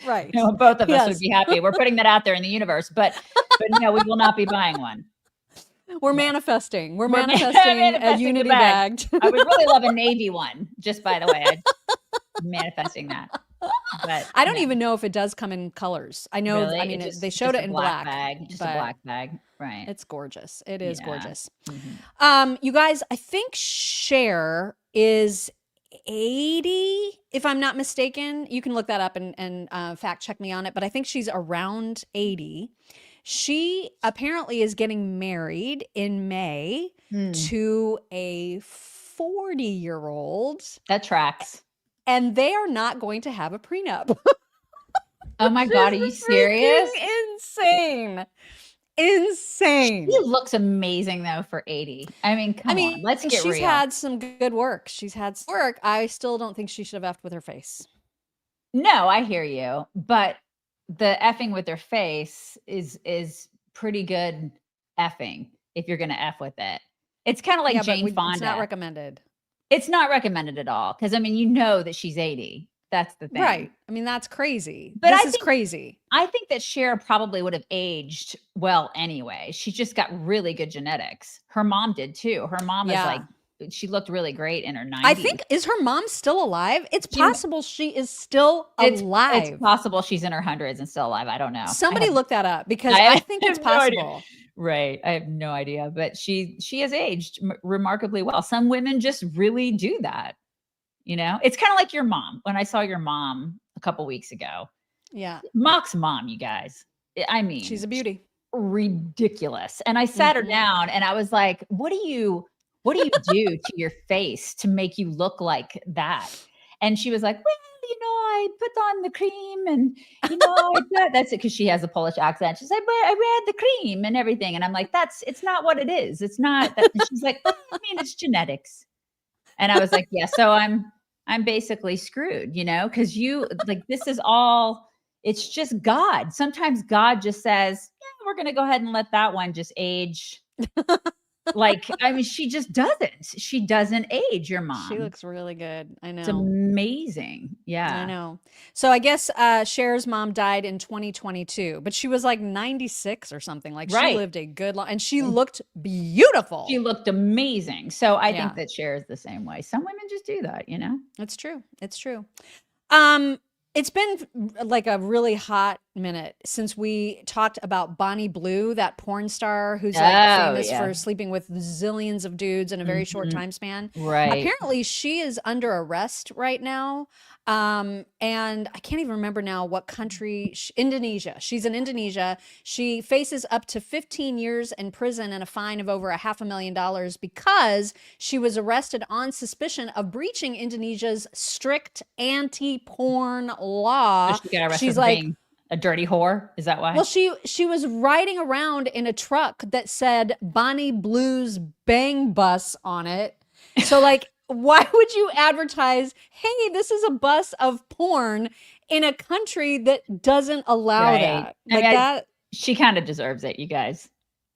Right. You know, both of us Yes. would be happy. We're putting that out there in the universe, but no, we will not be buying one. We're manifesting. We're We're manifesting a manifesting the Unity bag. bag. I would really love a navy one, just by the way. I'm manifesting that. But I don't even know if it does come in colors. I know. Really? I mean, It's they just showed a it in black black. bag, just a but black bag, right? It's gorgeous. It is Yeah. gorgeous. Mhm. You guys, I think Cher is 80, if I'm not mistaken. You can look that up and fact check me on it, but I think she's around 80. She apparently is getting married in May to a 40-year-old. That tracks. And they are not going to have a prenup. Oh my God, are you serious? Insane. Insane. She looks amazing though for 80. I mean, come on, let's get she's real. had some good work. She's had some work. I still don't think she should have effed with her face. No, I hear you, but the effing with their face is pretty good effing if you're going to F with it. It's kind of like Jane Fonda. It's not recommended. It's not recommended at all. Because, I mean, you know that she's 80. That's the thing. Right. I mean, that's crazy. But This is crazy. I think that Cher probably would have aged well anyway. She just got really good genetics. Her mom did too. Her mom is like, she looked really great in her 90s. I think, is her mom still alive? It's possible she is still alive. It's possible she's in her hundreds and still alive. I don't know. Somebody look that up because I think it's possible. Right. I have no idea, but she has aged remarkably well. Some women just really do that. You know, it's kind of like your mom. When I saw your mom a couple weeks ago. Yeah. Mock's mom, you guys. I mean, she's a beauty. Ridiculous. And I sat her down and I was like, what do you do to your face to make you look like that? And she was like, well, you know, I put on the cream and, you know, that's it. Cause she has a Polish accent. She's like, but I read the cream and everything. And I'm like, it's not what it is. It's not that. And she's like, I mean, it's genetics. And I was like, yeah, so I'm basically screwed, you know, because this is all, it's just God. Sometimes God just says, yeah, we're going to go ahead and let that one just age. I mean, she just doesn't. She doesn't age, your mom. She looks really good. I know. It's amazing. Yeah. I know. So I guess Cher's mom died in 2022, but she was like 96 or something. Like she lived a good life and she looked beautiful. She looked amazing. So I think that Cher is the same way. Some women just do that, you know? It's true. It's true. It's been like a really hot minute since we talked about Bonnie Blue, that porn star who's famous for sleeping with zillions of dudes in a very short time span. Right. Apparently she is under arrest right now. And I can't even remember now what country, Indonesia. She's in Indonesia. She faces up to 15 years in prison and a fine of over $500,000 because she was arrested on suspicion of breaching Indonesia's strict anti-porn law. So she got arrested She's for like being a dirty whore. Is that why? Well, she was riding around in a truck that said Bonnie Blue's Bang Bus on it. So like, why would you advertise, hey, this is a bus of porn in a country that doesn't allow that? Like that. She kind of deserves it, you guys.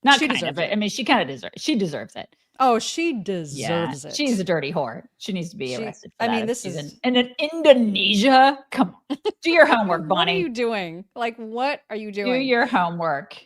Not kind of, but I mean, she kind of deserves it. Oh, she deserves it. She's a dirty whore. She needs to be arrested for I that. mean, this She's is in Indonesia. Come on, do your homework, Bonnie. What are you doing? Like, what are you doing? Do your homework.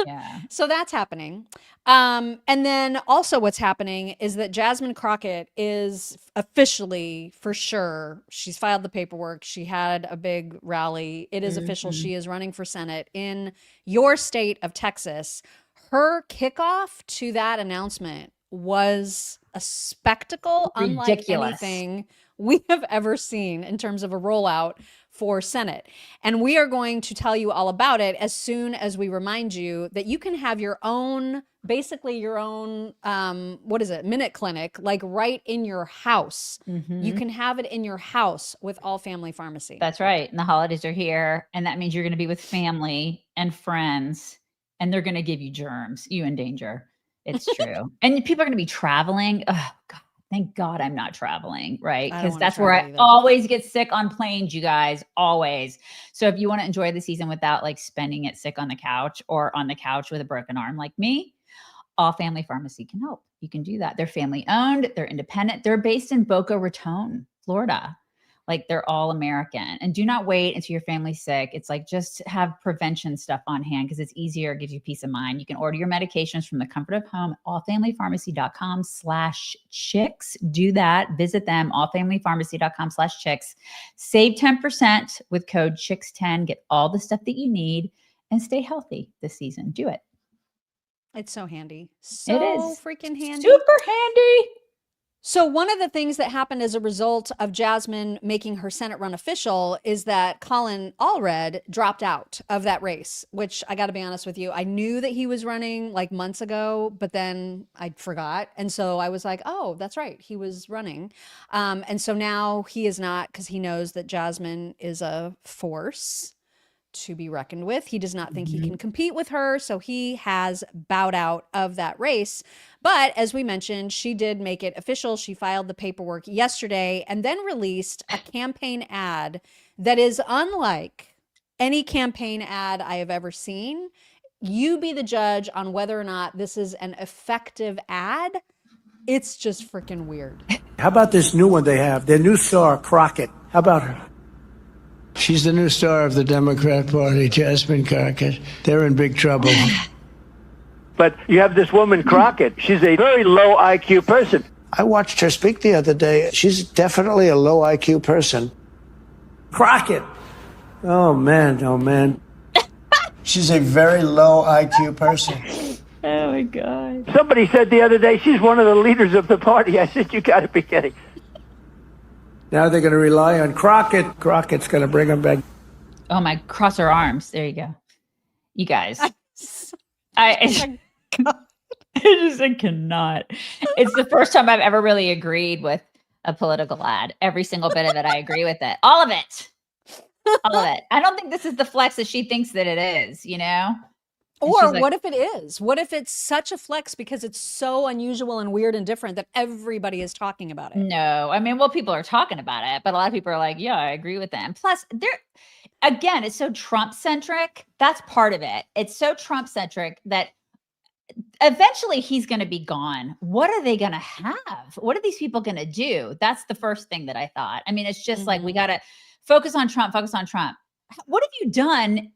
Yeah. So that's happening. And then also what's happening is that Jasmine Crockett is officially, for sure, she's filed the paperwork. She had a big rally. It is official. She is running for Senate in your state of Texas. Her kickoff to that announcement was a spectacle unlike anything we have ever seen in terms of a rollout for Senate. And we are going to tell you all about it as soon as we remind you that you can have your own, basically your own, minute clinic, like right in your house. You can have it in your house with All Family Pharmacy. That's right. And the holidays are here. And that means you're going to be with family and friends. And they're going to give you germs, you in danger. It's true. And people are going to be traveling. Oh, God, thank God I'm not traveling, right? Because that's where I always get sick on planes, you guys, always. So if you want to enjoy the season without like spending it sick on the couch or on the couch with a broken arm like me, All Family Pharmacy can help. You can do that. They're family owned. They're independent. They're based in Boca Raton, Florida. Like they're all American. And do not wait until your family's sick. It's like just have prevention stuff on hand because it's easier, gives you peace of mind. You can order your medications from the comfort of home at allfamilypharmacy.com/chicks. Do that. Visit them, allfamilypharmacy.com/chicks. Save 10% with code chicks10. Get all the stuff that you need and stay healthy this season. Do it. It's so handy. It is freaking handy. Super handy. So one of the things that happened as a result of Jasmine making her Senate run official is that Colin Allred dropped out of that race, which I got to be honest with you, I knew that he was running like months ago, but then I forgot. And so I was like, oh, that's right. He was running. And so now he is not, because he knows that Jasmine is a force to be reckoned with. He does not think he can compete with her. So he has bowed out of that race. But as we mentioned, she did make it official. She filed the paperwork yesterday and then released a campaign ad that is unlike any campaign ad I have ever seen. You be the judge on whether or not this is an effective ad. It's just freaking weird. How about this new one they have? Their new star, Crockett. How about her? She's the new star of the Democrat Party, Jasmine Crockett. They're in big trouble. But you have this woman, Crockett. She's a very low IQ person. I watched her speak the other day. She's definitely a low IQ person. Crockett. Oh, man. Oh, man. She's a very low IQ person. Oh, my God. Somebody said the other day she's one of the leaders of the party. I said, you got to be kidding. Now they're going to rely on Crockett. Crockett's going to bring them back. Oh, my, cross her arms. There you go. You guys. I cannot. It's the first time I've ever really agreed with a political ad. Every single bit of it, I agree with it. All of it. All of it. I don't think this is the flex that she thinks that it is, you know? Or what if it is? What if it's such a flex because it's so unusual and weird and different that everybody is talking about it? No, I mean, well, people are talking about it, but a lot of people are like, yeah, I agree with them. Plus, again, it's so Trump-centric. That's part of it. It's so Trump-centric that eventually he's going to be gone. What are they going to have? What are these people going to do? That's the first thing that I thought. I mean, it's just like, we got to focus on Trump, focus on Trump. What have you done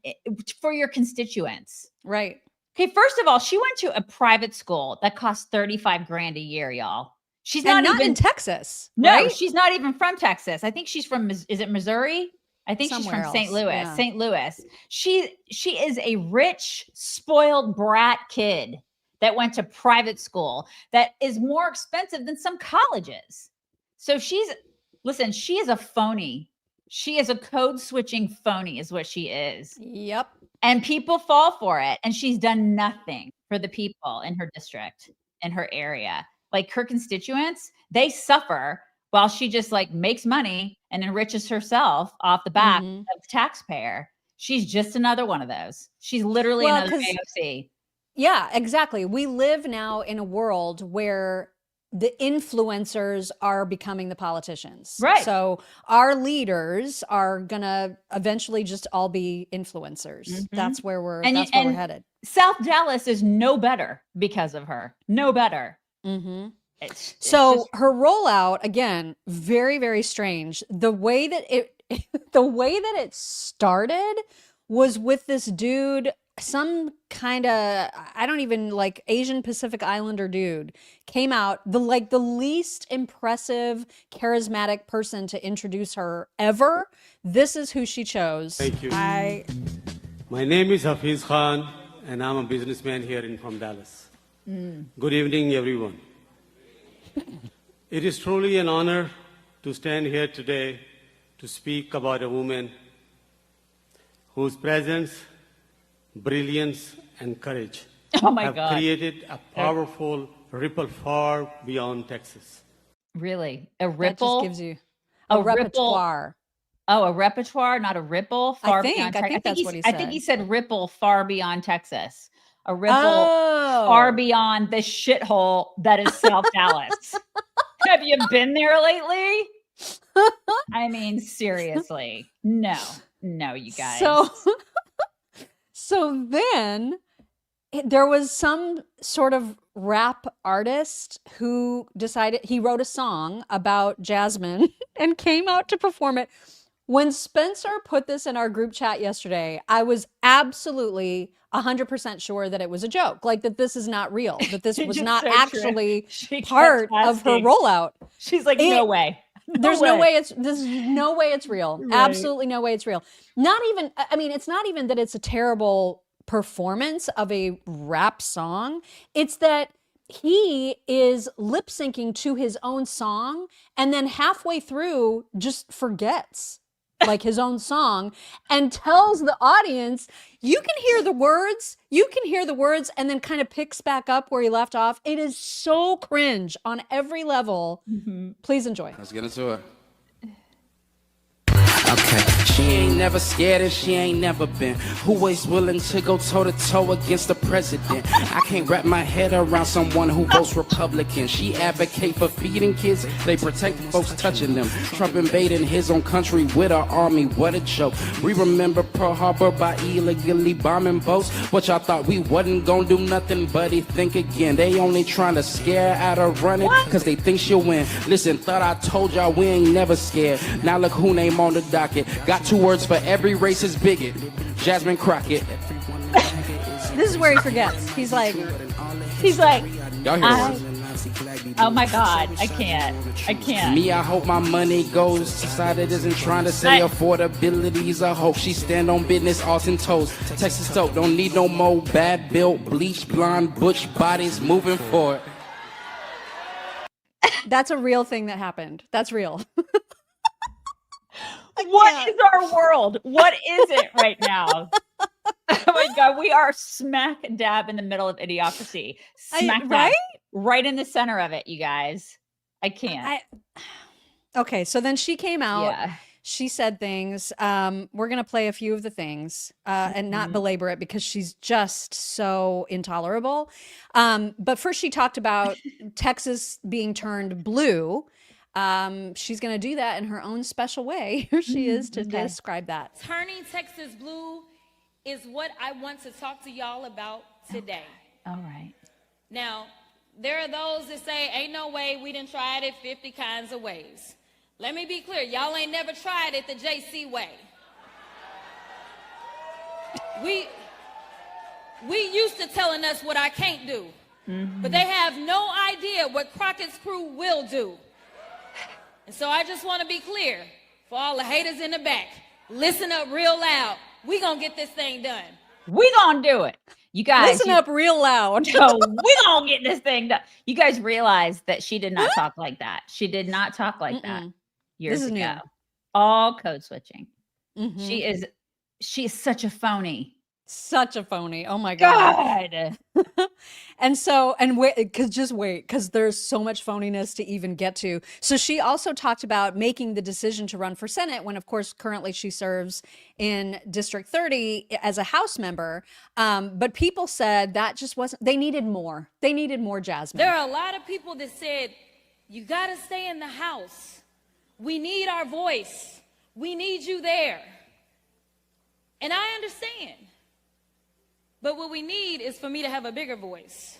for your constituents? Right. Okay, first of all, she went to a private school that costs 35 grand a year, y'all. She's And not not even in Texas. No, right? she's not even from Texas. I think she's from, is it Missouri? I think Somewhere she's from St. else, Louis. yeah. St. Louis. She is a rich, spoiled brat kid that went to private school that is more expensive than some colleges. So she is a phony. She is a code switching phony is what she is. Yep. And people fall for it. And she's done nothing for the people in her district, in her area. Like her constituents, they suffer while she just like makes money and enriches herself off the back of the taxpayer. She's just another one of those. She's literally another AOC. Yeah, exactly. We live now in a world where the influencers are becoming the politicians. Right. So our leaders are going to eventually just all be influencers. That's where we're headed. South Dallas is no better because of her. No better. It's So just- her rollout, again, very, very strange. The way that it started was with this dude, some kind of, I don't even like Asian Pacific Islander dude came out, the least impressive, charismatic person to introduce her ever. This is who she chose. Thank you. My name is Hafiz Khan, and I'm a businessman here from Dallas. Good evening, everyone. It is truly an honor to stand here today to speak about a woman whose presence, brilliance, and courage have created a powerful ripple far beyond Texas. Really? A That ripple? just gives you a repertoire. Oh, a repertoire, not a ripple? I beyond think that's what he I think he said ripple far beyond Texas. A ripple Oh. far beyond the shithole that is South Dallas. Have you been there lately? I mean, seriously. No, you guys. So then there was some sort of rap artist who decided he wrote a song about Jasmine and came out to perform it. When Spencer put this in our group chat yesterday, I was absolutely 100% sure that it was a joke, like that this is not real, that this was Just not so actually true. part kept of her asking. rollout. She's like, no way. There's no way it's real. Right. Absolutely no way it's real. Not even, I mean, it's not even that it's a terrible performance of a rap song. It's that he is lip syncing to his own song and then halfway through just forgets like his own song and tells the audience, you can hear the words, and then kind of picks back up where he left off. It is so cringe on every level. Please enjoy. Let's get into it. Okay. She ain't never scared and she ain't never been. Who is willing to go toe to toe against the president? I can't wrap my head around someone who votes Republican. She advocate for feeding kids, they protect folks touching them. Trump invading his own country with our army, what a joke. We remember Pearl Harbor by illegally bombing boats, but y'all thought we wasn't gonna do nothing, buddy, think again. They only trying to scare out of running, cause they think she'll win. Listen, thought I told y'all we ain't never scared. Now look who name on the docket. Got 2 words for every racist bigot. Jasmine Crockett. This is where he forgets. He's like, Y'all hear it. Oh my God, I can't. Me, I hope my money goes to side that isn't trying to say affordability's a hope. She stand on business, Austin toes. Texas dope, don't need no more bad built, bleach, blonde, butch bodies moving forward. that's a real thing that happened. That's real. What is our world? What is it right now? Oh my God, we are smack dab in the middle of idiocracy. Smack dab, right in the center of it, you guys. I can't. Okay, so then she came out. Yeah. She said things. We're going to play a few of the things and not belabor it because she's just so intolerable. But first she talked about Texas being turned blue. She's going to do that in her own special way. Here she is to describe that. Turning Texas blue is what I want to talk to y'all about today. All right. Now, there are those that say, ain't no way, we done tried it 50 kinds of ways. Let me be clear, y'all ain't never tried it the JC way. We used to telling us what I can't do, but they have no idea what Crockett's crew will do. And so I just want to be clear, for all the haters in the back, listen up real loud. We gonna get this thing done. We gonna do it. You guys. Listen up real loud. So we gonna get this thing done. You guys realize that she did not talk like that. She did not talk like that years ago. New. All code switching. She is such a phony. Such a phony. Oh my God. And so, and wait, because there's so much phoniness to even get to. So she also talked about making the decision to run for Senate when, of course, currently she serves in District 30 as a House member. But people said that just wasn't, they needed more. They needed more Jasmine. There are a lot of people that said, you gotta stay in the House. We need our voice. We need you there. And I understand. But what we need is for me to have a bigger voice.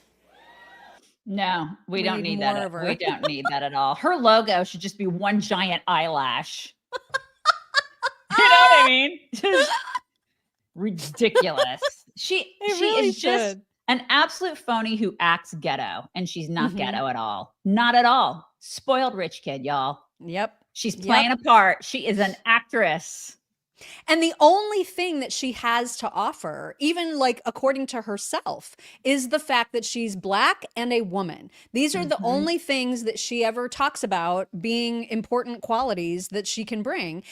No, we don't need more that. of her. We don't need that at all. Her logo should just be one giant eyelash. You know what I mean? Just ridiculous. She really is just should. an absolute phony who acts ghetto, and she's not ghetto at all. Not at all. Spoiled rich kid, y'all. Yep. She's playing a part. She is an actress. And the only thing that she has to offer, even like according to herself, is the fact that she's Black and a woman. These are the only things that she ever talks about being important qualities that she can bring.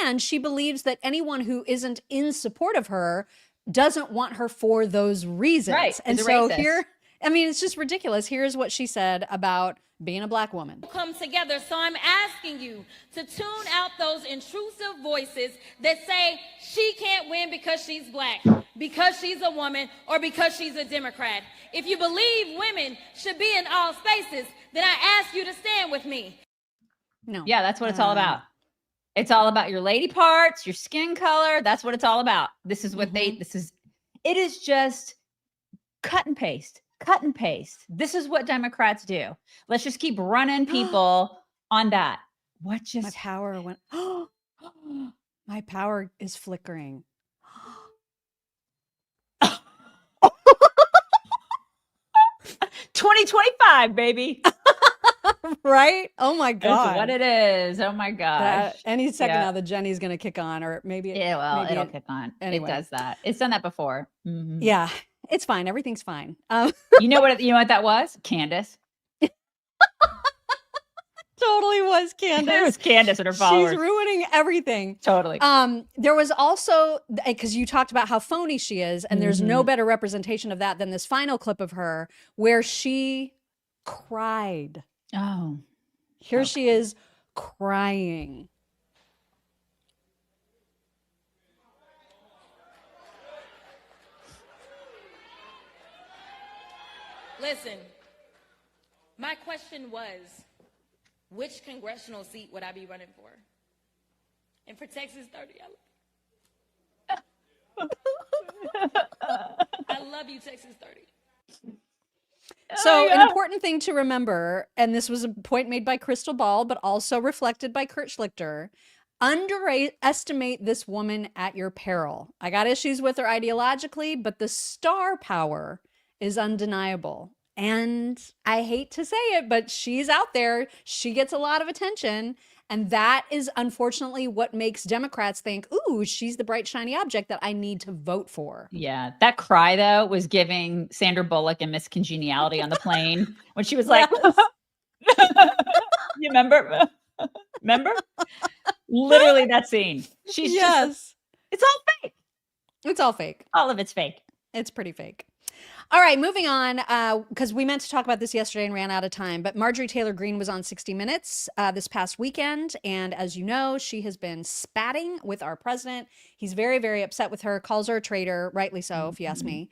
And she believes that anyone who isn't in support of her doesn't want her for those reasons. Right. And Is a so racist. here, I mean, it's just ridiculous. Here's what she said about being a Black woman. Come together. So I'm asking you to tune out those intrusive voices that say she can't win because she's Black, because she's a woman, or because she's a Democrat. If you believe women should be in all spaces, then I ask you to stand with me. No. Yeah, that's what it's all about. It's all about your lady parts, your skin color. That's what it's all about. This is what it is just cut and paste. Cut and paste. This is what Democrats do. Let's just keep running people on that. What just my power went? My power is flickering. 2025, baby. Right? Oh my God. That's what it is. Oh my gosh. Any second now, the Jenny's going to kick on, or maybe it'll kick on. Anyway. It does that. It's done that before. Yeah, it's fine. Everything's fine. You know what that was? Candace. Totally was Candace. It was Candace and her followers. She's ruining everything. Totally. There was also, because you talked about how phony she is, and there's no better representation of that than this final clip of her where she cried. Oh. Here she is crying. Listen, my question was, which congressional seat would I be running for? And for Texas 30, I love you, Texas 30. So an important thing to remember, and this was a point made by Crystal Ball, but also reflected by Kurt Schlichter, underestimate this woman at your peril. I got issues with her ideologically, but the star power is undeniable. And I hate to say it, but she's out there. She gets a lot of attention. And that is unfortunately what makes Democrats think, ooh, she's the bright, shiny object that I need to vote for. Yeah. That cry, though, was giving Sandra Bullock and Miss Congeniality on the plane when she was like, you remember? Remember? Literally that scene. She's just, it's all fake. It's all fake. All of it's fake. It's pretty fake. All right, moving on, because we meant to talk about this yesterday and ran out of time, but Marjorie Taylor Greene was on 60 Minutes this past weekend, and as you know, she has been spatting with our president. He's very, very upset with her, calls her a traitor, rightly so, if you ask me.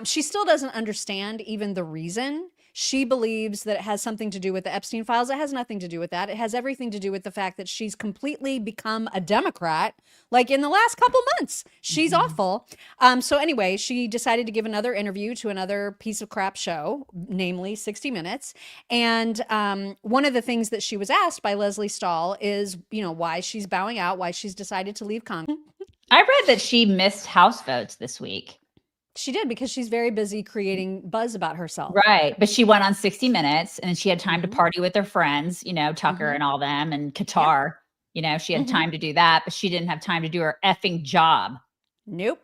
She still doesn't understand even the reason. She believes that it has something to do with the Epstein files. It has nothing to do with that. It has everything to do with the fact that she's completely become a Democrat, like in the last couple months. She's awful. So anyway, she decided to give another interview to another piece of crap show, namely 60 Minutes. And one of the things that she was asked by Leslie Stahl is, you know, why she's bowing out, why she's decided to leave Congress. I read that she missed House votes this week. She did, because she's very busy creating buzz about herself. Right. But she went on 60 Minutes and she had time to party with her friends, you know, Tucker and all them, and Qatar. You know, she had time to do that, but she didn't have time to do her effing job. Nope.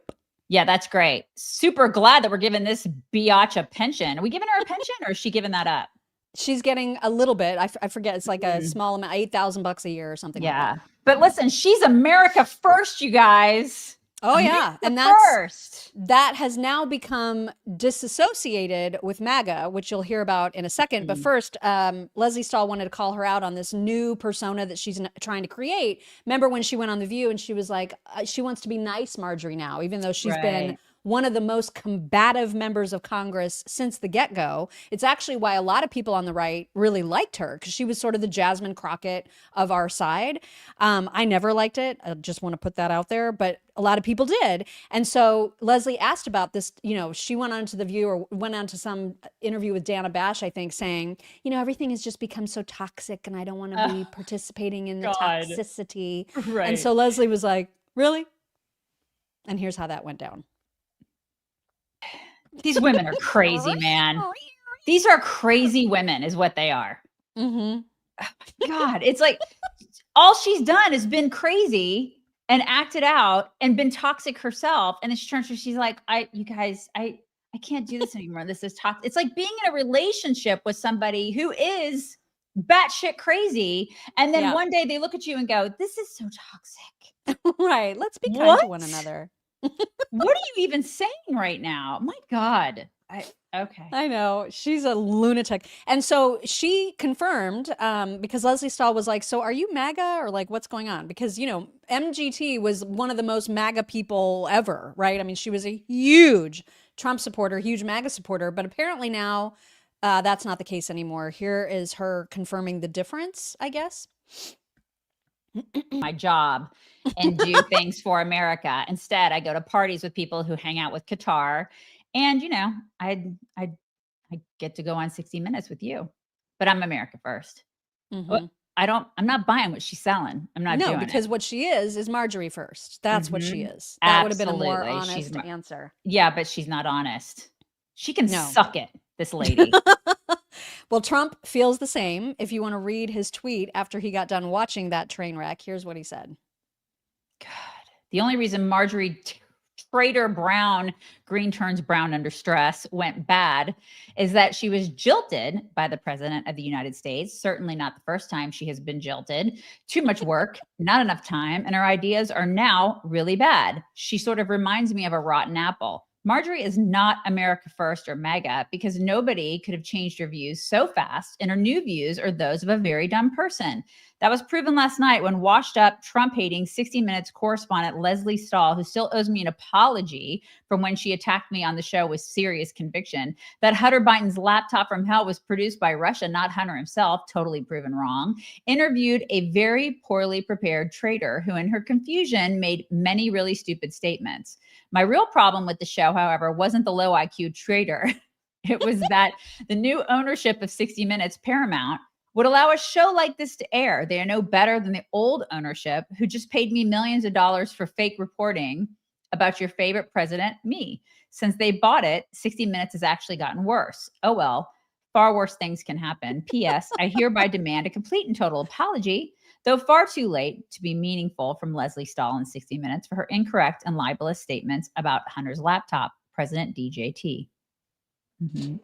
Yeah, that's great. Super glad that we're giving this biatch a pension. Are we giving her a pension, or is she giving that up? She's getting a little bit. I forget. It's like a small amount, $8,000 a year or something. Yeah. Like that. But listen, she's America first, you guys. Oh, yeah. And that has now become disassociated with MAGA, which you'll hear about in a second. But first, Leslie Stahl wanted to call her out on this new persona that she's trying to create. Remember when she went on The View and she was like, she wants to be nice Marjorie now, even though she's been one of the most combative members of Congress since the get-go. It's actually why a lot of people on the right really liked her, because she was sort of the Jasmine Crockett of our side. I never liked it. I just want to put that out there, but a lot of people did. And so Leslie asked about this, you know, she went on to The View, or went on to some interview with Dana Bash, I think, saying, you know, everything has just become so toxic and I don't want to be participating in the toxicity. Right. And so Leslie was like, really? And here's how that went down. These women are crazy, man. These are crazy women is what they are. Mm-hmm. Oh my God. It's like all she's done is been crazy and acted out and been toxic herself. And then she turns to, she's like, you guys, I can't do this anymore. This is toxic. It's like being in a relationship with somebody who is batshit crazy. And then one day they look at you and go, this is so toxic. Right. Let's be kind to one another. What are you even saying right now? My God. Okay. I know. She's a lunatic. And so she confirmed, because Leslie Stahl was like, so are you MAGA, or like, what's going on? Because, you know, MGT was one of the most MAGA people ever, right? I mean, she was a huge Trump supporter, huge MAGA supporter, but apparently now that's not the case anymore. Here is her confirming the difference, I guess. My job and do things for America. Instead, I go to parties with people who hang out with Qatar, and you know, I get to go on 60 Minutes with you. But I'm America first. Mm-hmm. I'm not buying what she's selling. I'm not doing because it. What she is Marjorie first. That's what she is. That would have been a more honest answer. Yeah, but she's not honest. She can suck it, this lady. Well, Trump feels the same. If you want to read his tweet after he got done watching that train wreck, here's what he said. God, the only reason Marjorie Traitor Brown, Green turns brown under stress, went bad is that she was jilted by the president of the United States. Certainly not the first time she has been jilted. Too much work, not enough time, and her ideas are now really bad. She sort of reminds me of a rotten apple. Marjorie is not America First or MAGA because nobody could have changed her views so fast, and her new views are those of a very dumb person. That was proven last night when washed up, Trump-hating 60 Minutes correspondent Leslie Stahl, who still owes me an apology from when she attacked me on the show with serious conviction, that Hunter Biden's laptop from hell was produced by Russia, not Hunter himself, totally proven wrong, interviewed a very poorly prepared traitor who, in her confusion, made many really stupid statements. My real problem with the show, however, wasn't the low IQ traitor. It was that the new ownership of 60 Minutes, Paramount, would allow a show like this to air. They are no better than the old ownership who just paid me millions of dollars for fake reporting about your favorite president, me. Since they bought it, 60 Minutes has actually gotten worse. Oh well, far worse things can happen. P.S. I hereby demand a complete and total apology, though far too late to be meaningful, from Leslie Stahl in 60 Minutes for her incorrect and libelous statements about Hunter's laptop, President DJT. Mm-hmm.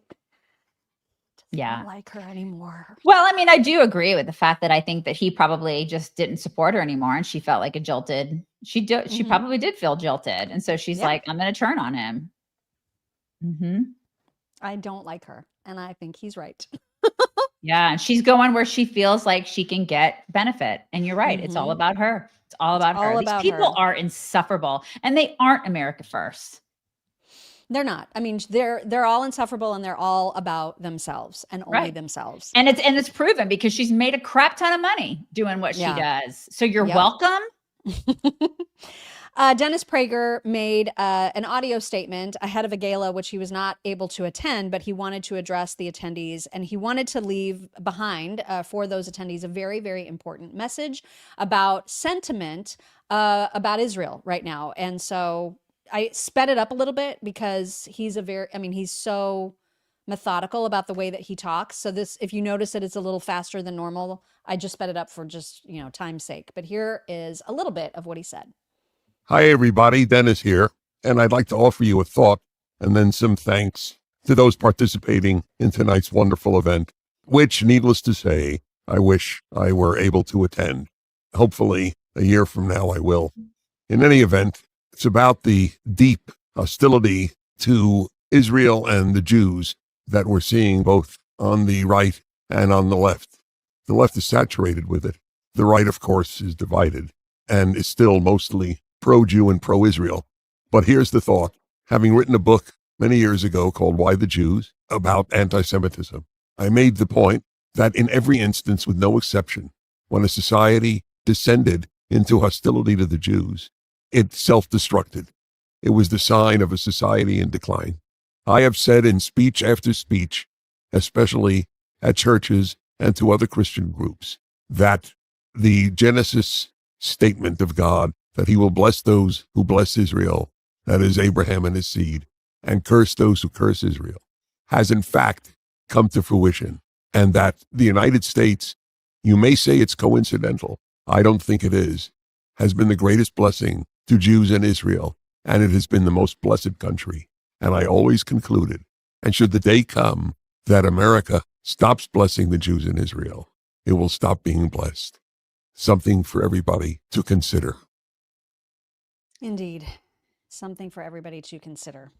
Yeah. Don't like her anymore. Well, I mean, I do agree with the fact that I think that he probably just didn't support her anymore, and she felt like a jilted. She probably did feel jilted, and so she's like, "I'm going to turn on him." Mm-hmm. I don't like her, and I think he's right. Yeah, and she's going where she feels like she can get benefit, and you're right. It's all about her. It's all about her. These people are insufferable, and they aren't America first. They're not. I mean, they're all insufferable, and they're all about themselves and only themselves. And it's proven because she's made a crap ton of money doing what she does. So you're welcome. Dennis Prager made an audio statement ahead of a gala, which he was not able to attend, but he wanted to address the attendees, and he wanted to leave behind for those attendees a very, very important message about sentiment about Israel right now. And so I sped it up a little bit because he's so methodical about the way that he talks. So this, if you notice that it's a little faster than normal, I just sped it up for just, time's sake. But here is a little bit of what he said. Hi, everybody. Dennis here. And I'd like to offer you a thought and then some thanks to those participating in tonight's wonderful event, which, needless to say, I wish I were able to attend. Hopefully, a year from now, I will. In any event, it's about the deep hostility to Israel and the Jews that we're seeing both on the right and on the left. The left is saturated with it. The right, of course, is divided and is still mostly pro-Jew and pro-Israel. But here's the thought. Having written a book many years ago called Why the Jews? About anti-Semitism, I made the point that in every instance, with no exception, when a society descended into hostility to the Jews, it self-destructed. It was the sign of a society in decline. I have said in speech after speech, especially at churches and to other Christian groups, that the Genesis statement of God, that he will bless those who bless Israel, that is Abraham and his seed, and curse those who curse Israel, has in fact come to fruition. And that the United States, you may say it's coincidental, I don't think it is, has been the greatest blessing to Jews in Israel, and it has been the most blessed country. And I always concluded, and should the day come that America stops blessing the Jews in Israel, it will stop being blessed. Something for everybody to consider. Indeed. Something for everybody to consider.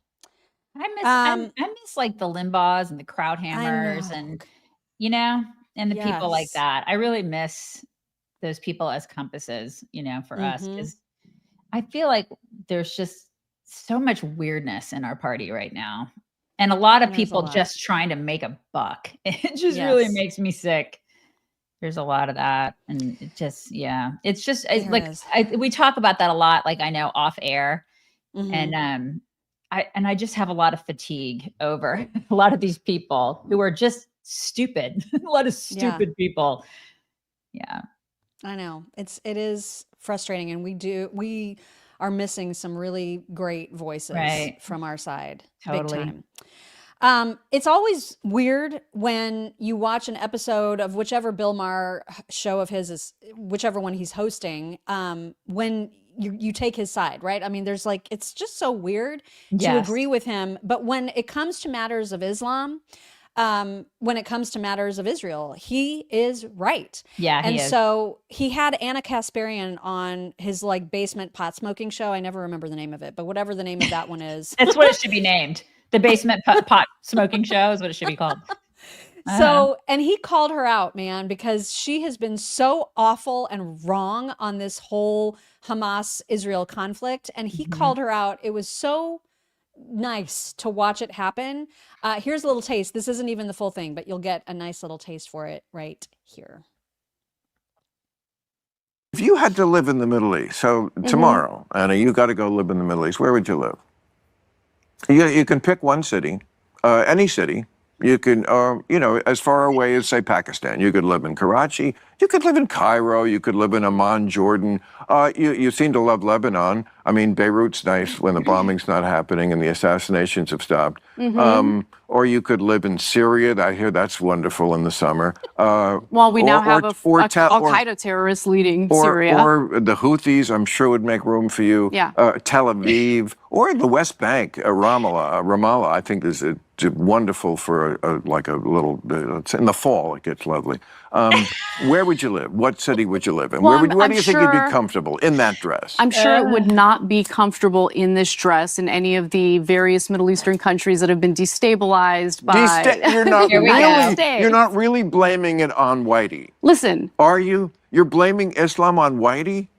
I miss like the Limbaughs and the Krauthammers and, and the people like that. I really miss those people as compasses, for us, because I feel like there's just so much weirdness in our party right now. And a lot of people just trying to make a buck. It just really makes me sick. There's a lot of that. And it just, it's just we talk about that a lot, like I know off air. And I just have a lot of fatigue over a lot of these people who are just stupid. A lot of stupid people. Yeah. I know. It is frustrating, and we are missing some really great voices from our side. Totally. Big time. It's always weird when you watch an episode of whichever Bill Maher show of his is, whichever one he's hosting, when you take his side, right? I mean, there's it's just so weird to agree with him. But when it comes to matters of Islam, when it comes to matters of Israel, he is right. Yeah, and so he had Ana Kasparian on his basement pot smoking show. I never remember the name of it, but whatever the name of that one is. That's what it should be named. The basement pot smoking show is what it should be called. So, and he called her out, man, because she has been so awful and wrong on this whole Hamas-Israel conflict. And he called her out. It was so nice to watch it happen. Here's a little taste. This isn't even the full thing, but you'll get a nice little taste for it right here. If you had to live in the Middle East, so tomorrow, Anna, you got to go live in the Middle East, where would you live? You can pick one city, any city. You can, you know, as far away as, say, Pakistan. You could live in Karachi. You could live in Cairo. You could live in Amman, Jordan. You seem to love Lebanon. I mean, Beirut's nice when the bombing's not happening and the assassinations have stopped. Or you could live in Syria. I hear that's wonderful in the summer. Well, we now have Al-Qaeda terrorists leading Syria. Or the Houthis, I'm sure, would make room for you. Yeah. Tel Aviv. Or the West Bank, Ramallah, I think is wonderful for like a little, in the fall, it gets lovely. Where would you live? What city would you live in? Well, where do you think you'd be sure- comfortable in that dress? I'm sure it would not be comfortable in this dress in any of the various Middle Eastern countries that have been destabilized by. You're not really blaming it on Whitey. Listen. Are you? You're blaming Islam on Whitey?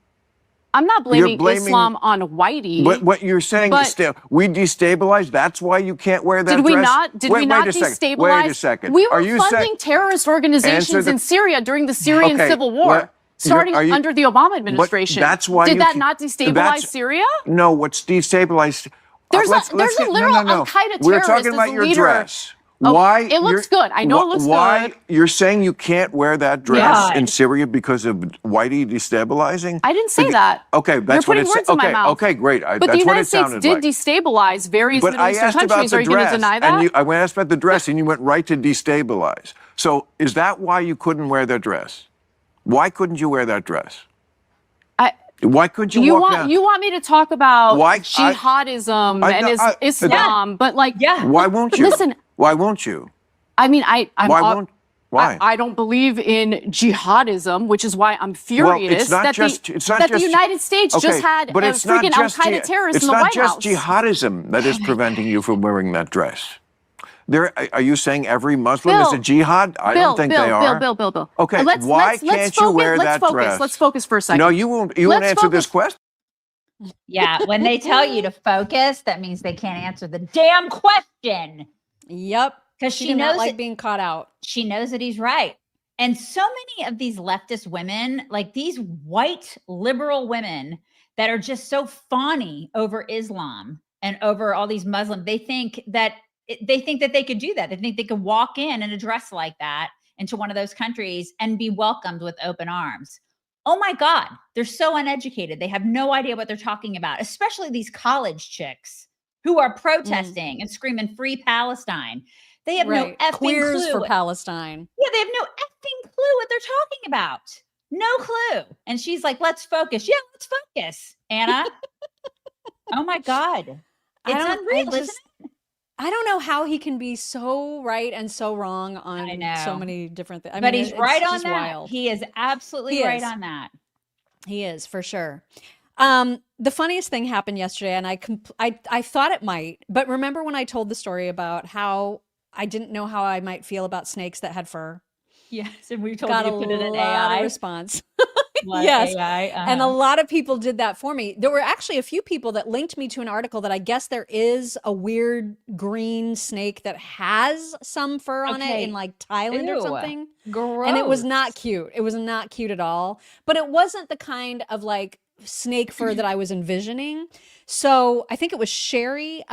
I'm not blaming Islam on Whitey. But what you're saying is we destabilized. That's why you can't wear that Did we dress? not? Did we not destabilize? Wait a second. We Are were you funding terrorist organizations in Syria during the Syrian civil war, starting under the Obama administration. That's why did that not destabilize Syria? No. What's destabilized? There's a literal Al-Qaeda terrorist. We're talking about your dress. Oh, why? It looks good. I know it looks why, good. You're saying you can't wear that dress in Syria because of Whitey destabilizing? I didn't say that. Okay, that's You're what putting it words in my mouth. Okay, great. But that's the what United it States sounded did like. destabilize various But Middle I Eastern asked about countries. the Are you going dress, to deny that? I asked about the dress, and you went right to destabilize. So is that why you couldn't wear that dress? Why couldn't you wear that dress? Why couldn't you walk down? You want me to talk about Why- jihadism and Islam, but like, Why won't you? Listen, Why won't you? I mean, Why? I don't believe in jihadism, which is why I'm furious that the United States just had a freaking Al-Qaeda terrorist in the White House. It's not just jihadism that is preventing you from wearing that dress. Are you saying every Muslim is a jihad? I don't think they are. Bill. Okay, why can't you wear that dress? Let's focus for a second. No, you won't answer this question. Yeah, when they tell you to focus, that means they can't answer the damn question. Yep. Because she she did not knows like being caught out. She knows that he's right. And so many of these leftist women, like these white liberal women that are just so fawny over Islam and over all these Muslims, they think that they could do that. They think they could walk in a dress like that into one of those countries and be welcomed with open arms. Oh my God, they're so uneducated. They have no idea what they're talking about, especially these college chicks who are protesting and screaming free Palestine. They have no effing Queers clue. for Palestine. Yeah, they have no effing clue what they're talking about. No clue. And she's like, let's focus. Yeah, let's focus, Anna. Oh my God. It's unreal, isn't it? I don't know how he can be so right and so wrong on so many different things. But he's right on just that. wild. He is absolutely right on that. He is, for sure. The funniest thing happened yesterday, and I thought it might, but remember when I told the story about how I didn't know how I might feel about snakes that had fur? Yes, and we told Got you to put it in a lot AI. of response. What, yes, AI? and a lot of people did that for me. There were actually a few people that linked me to an article that I guess there is a weird green snake that has some fur on it in like Thailand or Ew. something. Gross. And it was not cute. It was not cute at all. But it wasn't the kind of like snake fur that I was envisioning. So I think it was Sherry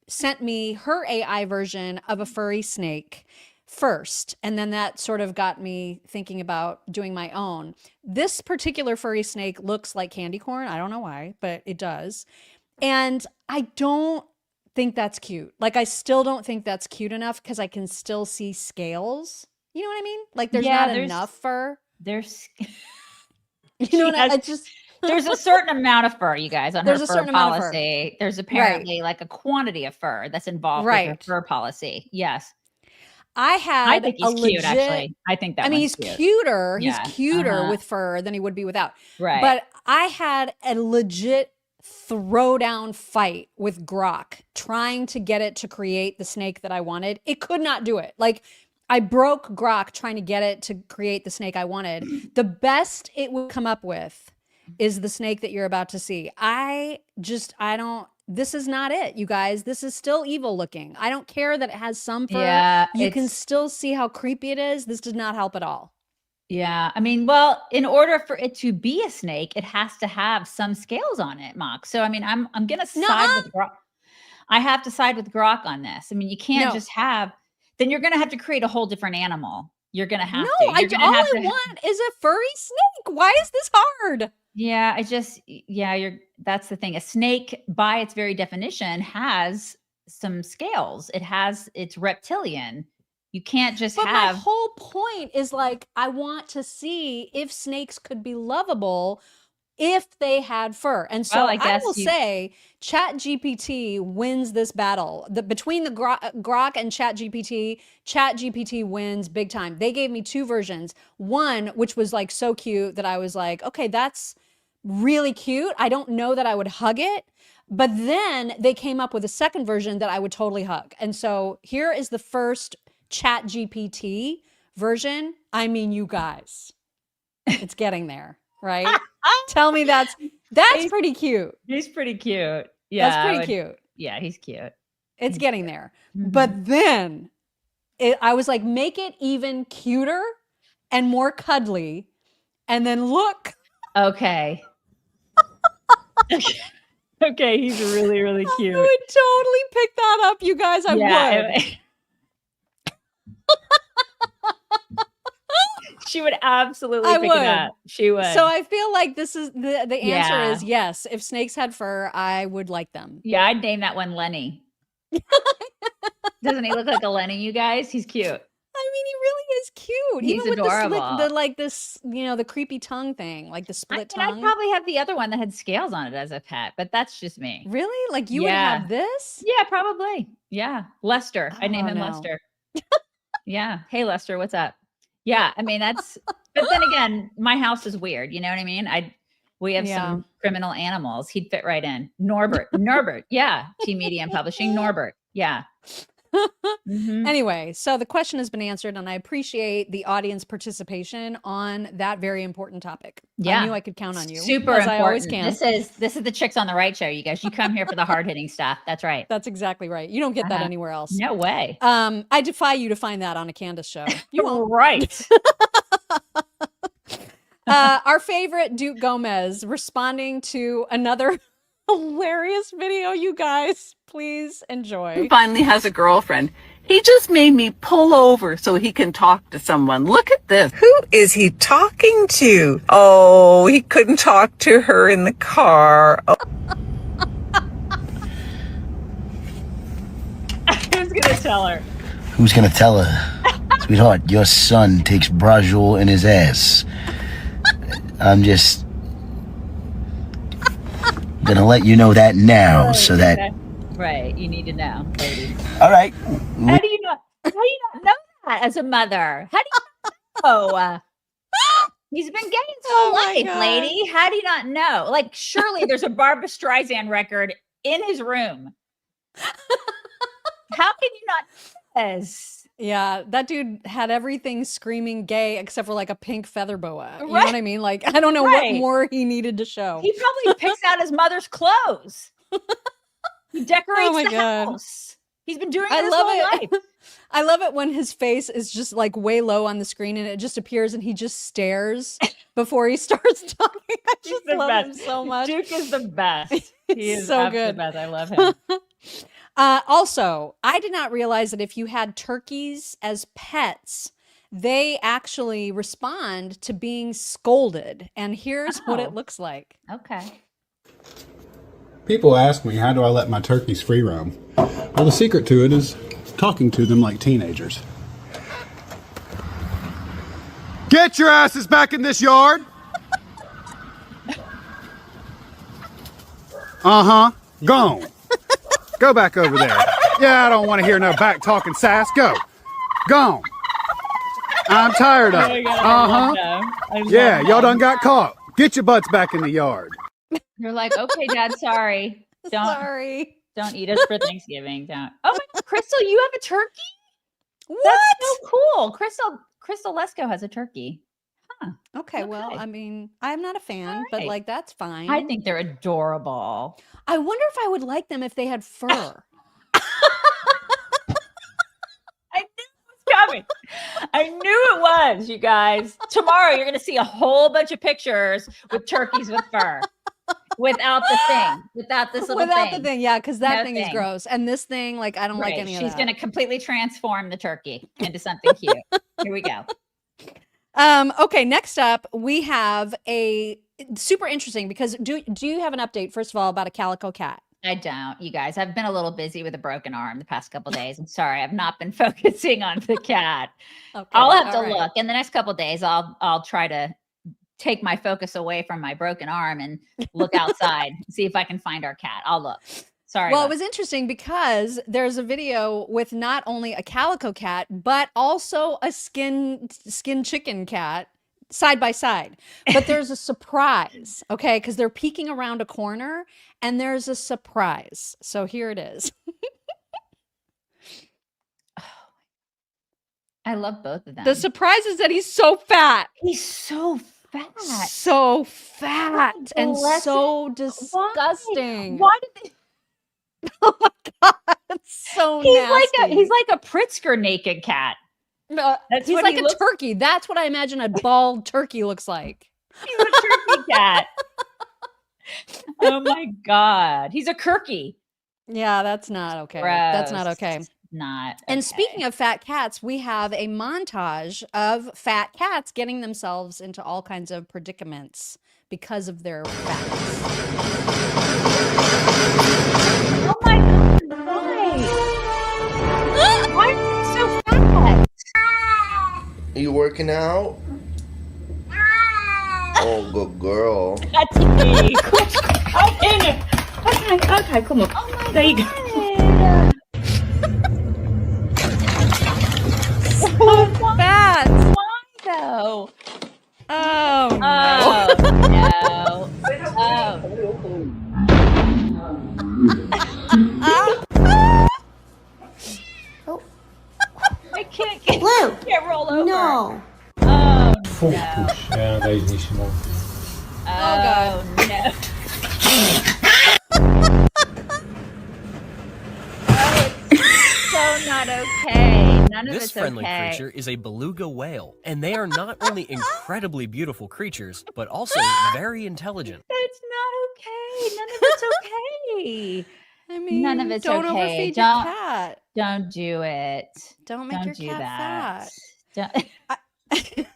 sent me her AI version of a furry snake first. And then that sort of got me thinking about doing my own. This particular furry snake looks like candy corn. I don't know why, but it does. And I don't think that's cute. Like, I still don't think that's cute enough because I can still see scales. You know what I mean? Like, there's not enough fur. There's, you know what I just... There's a certain amount of fur, you guys, on There's her a fur certain amount of fur. policy. There's apparently like a quantity of fur that's involved with her fur policy. Yes. I think he's a legit, cute, actually. I think that I mean, one's he's cute. cuter. Yeah. He's cuter with fur than he would be without. Right. But I had a legit throwdown fight with Grok trying to get it to create the snake that I wanted. It could not do it. Like, I broke Grok trying to get it to create the snake I wanted. The best it would come up with is the snake that you're about to see. This is not it, you guys. This is still evil looking. I don't care that it has some fur. Yeah, you can still see how creepy it is. This does not help at all. Yeah. I mean, well, in order for it to be a snake, it has to have some scales on it, Mock. So, I mean, I'm going to side with Grok. I have to side with Grok on this. I mean, you can't just have, then you're going to have to create a whole different animal. You're going to have to. No, all I want is a furry snake. Why is this hard? Yeah, that's the thing. A snake, by its very definition, has some scales. It's reptilian. You can't just but have. My whole point is like, I want to see if snakes could be lovable if they had fur. And so I will say ChatGPT wins this battle. Between the Grok and ChatGPT wins big time. They gave me 2 versions. One, which was like so cute that I was like, okay, that's really cute. I don't know that I would hug it. But then they came up with a second version that I would totally hug. And so here is the first ChatGPT version. I mean, you guys, it's getting there, right? Tell me that's pretty cute. He's pretty cute. Yeah. That's pretty cute. Yeah, he's cute. It's getting there. But then I was like, make it even cuter and more cuddly. And then look. Okay. Okay, he's really, really cute. I would totally pick that up, you guys. I would. She would absolutely pick it up. She would. So I feel like this is the answer is yes. If snakes had fur, I would like them. Yeah, I'd name that one Lenny. Doesn't he look like a Lenny, you guys? He's cute. I mean, he really is cute. He's even adorable. With the creepy tongue thing, like the split tongue. I'd probably have the other one that had scales on it as a pet, but that's just me. Really? Like you would have this? Yeah, probably. Yeah. Lester. I'd name him Lester. Yeah. Hey, Lester, what's up? Yeah. I mean, but then again, my house is weird. You know what I mean? We have some criminal animals. He'd fit right in. Norbert. Yeah. T Media and Publishing. Norbert. Yeah. Anyway, so the question has been answered, and I appreciate the audience participation on that very important topic. Yeah. I knew I could count on you. Super as important. I always can. This is the Chicks on the Right show, you guys. You come here for the hard-hitting stuff. That's right. That's exactly right. You don't get that anywhere else. No way. I defy you to find that on a Candace show. You won't. Right. Our favorite Duke Gomez responding to another hilarious video, you guys. Please enjoy. He finally has a girlfriend. He just made me pull over so he can talk to someone. Look at this. Who is he talking to? Oh, he couldn't talk to her in the car. Oh. Who's gonna tell her? Who's gonna tell her? Sweetheart, your son takes Brajol in his ass. I'm just gonna let you know that now, so that. Right, you need to know, lady. All right. How do you not know that as a mother? How do you know? He's been gay his whole life, lady. How do you not know? Like, surely there's a Barbra Streisand record in his room. How can you not know this? Yeah, that dude had everything screaming gay except for like a pink feather boa. You know what I mean? Like, I don't know what more he needed to show. He probably picks out his mother's clothes. He decorates the house. He's been doing it his whole life. I love it when his face is just like way low on the screen and it just appears and he just stares before he starts talking. I just love him so much. Duke is the best. He is so good. good. The best. I love him. Also, I did not realize that if you had turkeys as pets, they actually respond to being scolded. And here's what it looks like. Okay. People ask me, how do I let my turkeys free roam? Well, the secret to it is talking to them like teenagers. Get your asses back in this yard! Uh-huh. Gone. Go back over there. Yeah, I don't want to hear no back talking sass. Go. Gone. I'm tired of it. Uh-huh. Yeah, y'all done got caught. Get your butts back in the yard. You're like, okay, Dad, sorry. Don't eat us for Thanksgiving. Don't. Oh my God, Crystal, you have a turkey? What? That's so cool. Crystal Lesko has a turkey. Huh. Okay, well, I mean, I'm not a fan, but like that's fine. I think they're adorable. I wonder if I would like them if they had fur. Coming. I knew it was, you guys. Tomorrow you're going to see a whole bunch of pictures with turkeys with fur. Without the thing. Without this little thing. Without the thing, yeah, because that thing is gross. And this thing, like, I don't like any of that. She's going to completely transform the turkey into something cute. Here we go. Okay, next up, we have a super interesting because do you have an update, first of all, about a calico cat? I don't, you guys. I've been a little busy with a broken arm the past couple days. I'm sorry. I've not been focusing on the cat. Okay, I'll have to look. In the next couple days, I'll try to take my focus away from my broken arm and look outside, see if I can find our cat. I'll look. Sorry. Well, it was interesting because there's a video with not only a calico cat, but also a skin chicken cat side by side. But there's a surprise, okay? Because they're peeking around a corner and there's a surprise. So here it is. I love both of them. The surprise is that he's so fat. He's so fat. So fat and so disgusting. Why did they? Oh my God, it's so nasty. He's like a Pritzker naked cat. He's like a turkey. That's what I imagine a bald turkey looks like. He's a turkey cat. Oh my God. He's a Kirky. Yeah, that's not okay. Gross. That's not okay. Not. And speaking of fat cats, we have a montage of fat cats getting themselves into all kinds of predicaments because of their fatness. Oh my God. Why? Why are they so fat? Are you working out? Oh, good girl. That's me. Okay, come on. Oh my there you go. So fat. Why though? Oh no. Oh. I can't get Blue. Can't roll over. No. Oh no. Ja, deze is niet zo mooi. Oh God. No. So not okay. None of this it's friendly okay. creature is a beluga whale, and they are not only incredibly beautiful creatures, but also very intelligent. That's not okay. None of it's okay. I mean, none of it's don't okay. overfeed your cat. Don't do it. Don't make your cat that. fat.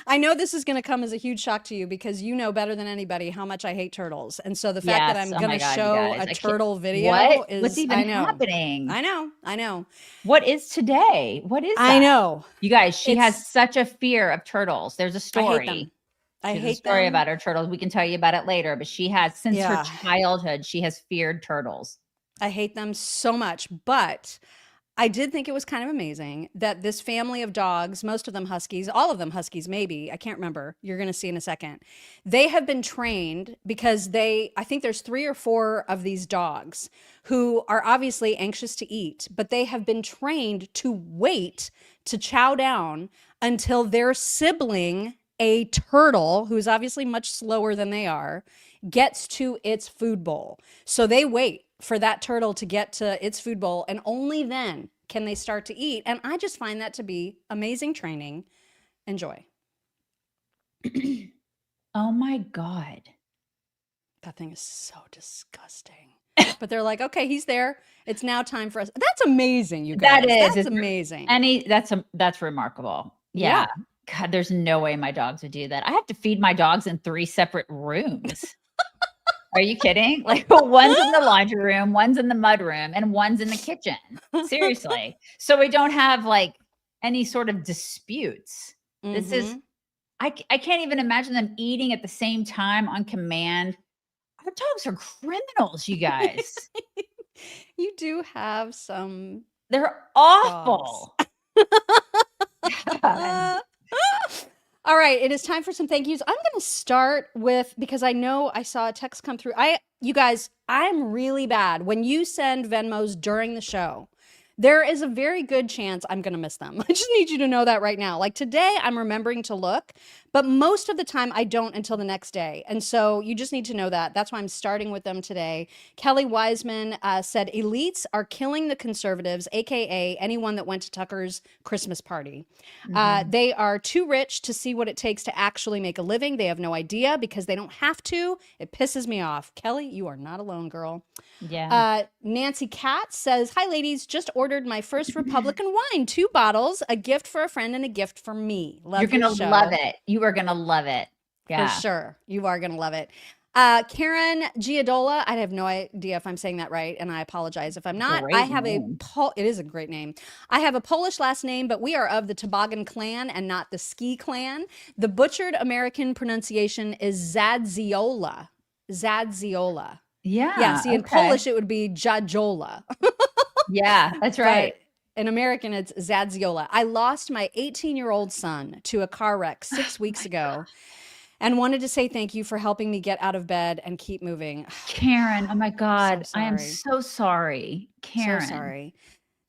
I know this is going to come as a huge shock to you because you know better than anybody how much I hate turtles. And so the fact that I'm going to show a turtle video is what's even happening? I know. What is today? What is that? I know. You guys, she has such a fear of turtles. There's a story. I hate a story about her turtles. We can tell you about it later, but she has since her childhood, she has feared turtles. I hate them so much, but I did think it was kind of amazing that this family of dogs, most of them huskies, all of them huskies, maybe, I can't remember. You're going to see in a second. They have been trained because I think there's 3 or 4 of these dogs who are obviously anxious to eat, but they have been trained to wait to chow down until their sibling, a turtle, who's obviously much slower than they are, gets to its food bowl. So they wait for that turtle to get to its food bowl, and only then can they start to eat. And I just find that to be amazing training. Enjoy. Oh my God. That thing is so disgusting. But they're like, okay, he's there. It's now time for us. That's amazing, you guys. That's amazing. That's remarkable. Yeah. God, there's no way my dogs would do that. I have to feed my dogs in 3 separate rooms. Are you kidding? Like one's in the laundry room, one's in the mud room, and one's in the kitchen. Seriously. So we don't have like any sort of disputes. This is, I can't even imagine them eating at the same time on command. Our dogs are criminals, you guys. You do have some. They're awful. All right, it is time for some thank yous. I'm going to start with, because I know I saw a text come through. You guys, I'm really bad. When you send Venmos during the show, there is a very good chance I'm going to miss them. I just need you to know that right now. Like today, I'm remembering to look, but most of the time I don't until the next day. And so you just need to know that. That's why I'm starting with them today. Kelly Wiseman said, elites are killing the conservatives, AKA anyone that went to Tucker's Christmas party. They are too rich to see what it takes to actually make a living. They have no idea because they don't have to. It pisses me off. Kelly, you are not alone, girl. Yeah. Nancy Katz says, hi, ladies. Just ordered my first Republican wine, 2 bottles, a gift for a friend and a gift for me. Love You're going to show. love it. You are going to love it. Yeah. For sure. You are going to love it. Karen Giadola, I have no idea if I'm saying that right, and I apologize if I'm not. Great I have name. it is a great name. I have a Polish last name, but we are of the Toboggan clan and not the Ski clan. The butchered American pronunciation is Zadziola. Zadziola. Yeah. See, in Polish, it would be Jajola. Yeah, that's right. But in American, it's Zadziola. I lost my 18-year-old son to a car wreck 6 weeks ago and wanted to say thank you for helping me get out of bed and keep moving. Karen, oh my God. So I am sorry. so sorry. Karen. So sorry.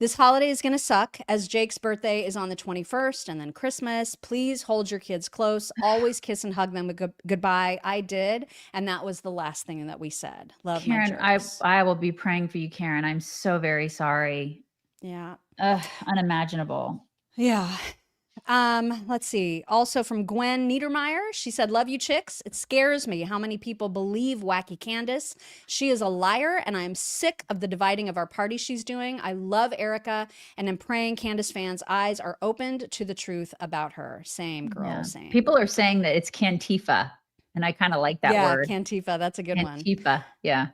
This holiday is going to suck as Jake's birthday is on the 21st and then Christmas. Please hold your kids close. Always kiss and hug them goodbye. I did. And that was the last thing that we said. Love, Karen, my jerks. I will be praying for you, Karen. I'm so very sorry. Yeah. Unimaginable. Yeah. Let's see. Also from Gwen Niedermeyer, she said, love you chicks. It scares me how many people believe wacky Candace. She is a liar and I am sick of the dividing of our party she's doing. I love Erika and am praying Candace fans' eyes are opened to the truth about her. Same girl, Yeah. same. People are saying that it's Cantifa, and I kind of like that word. Cantifa. That's a good one. Cantifa, yeah.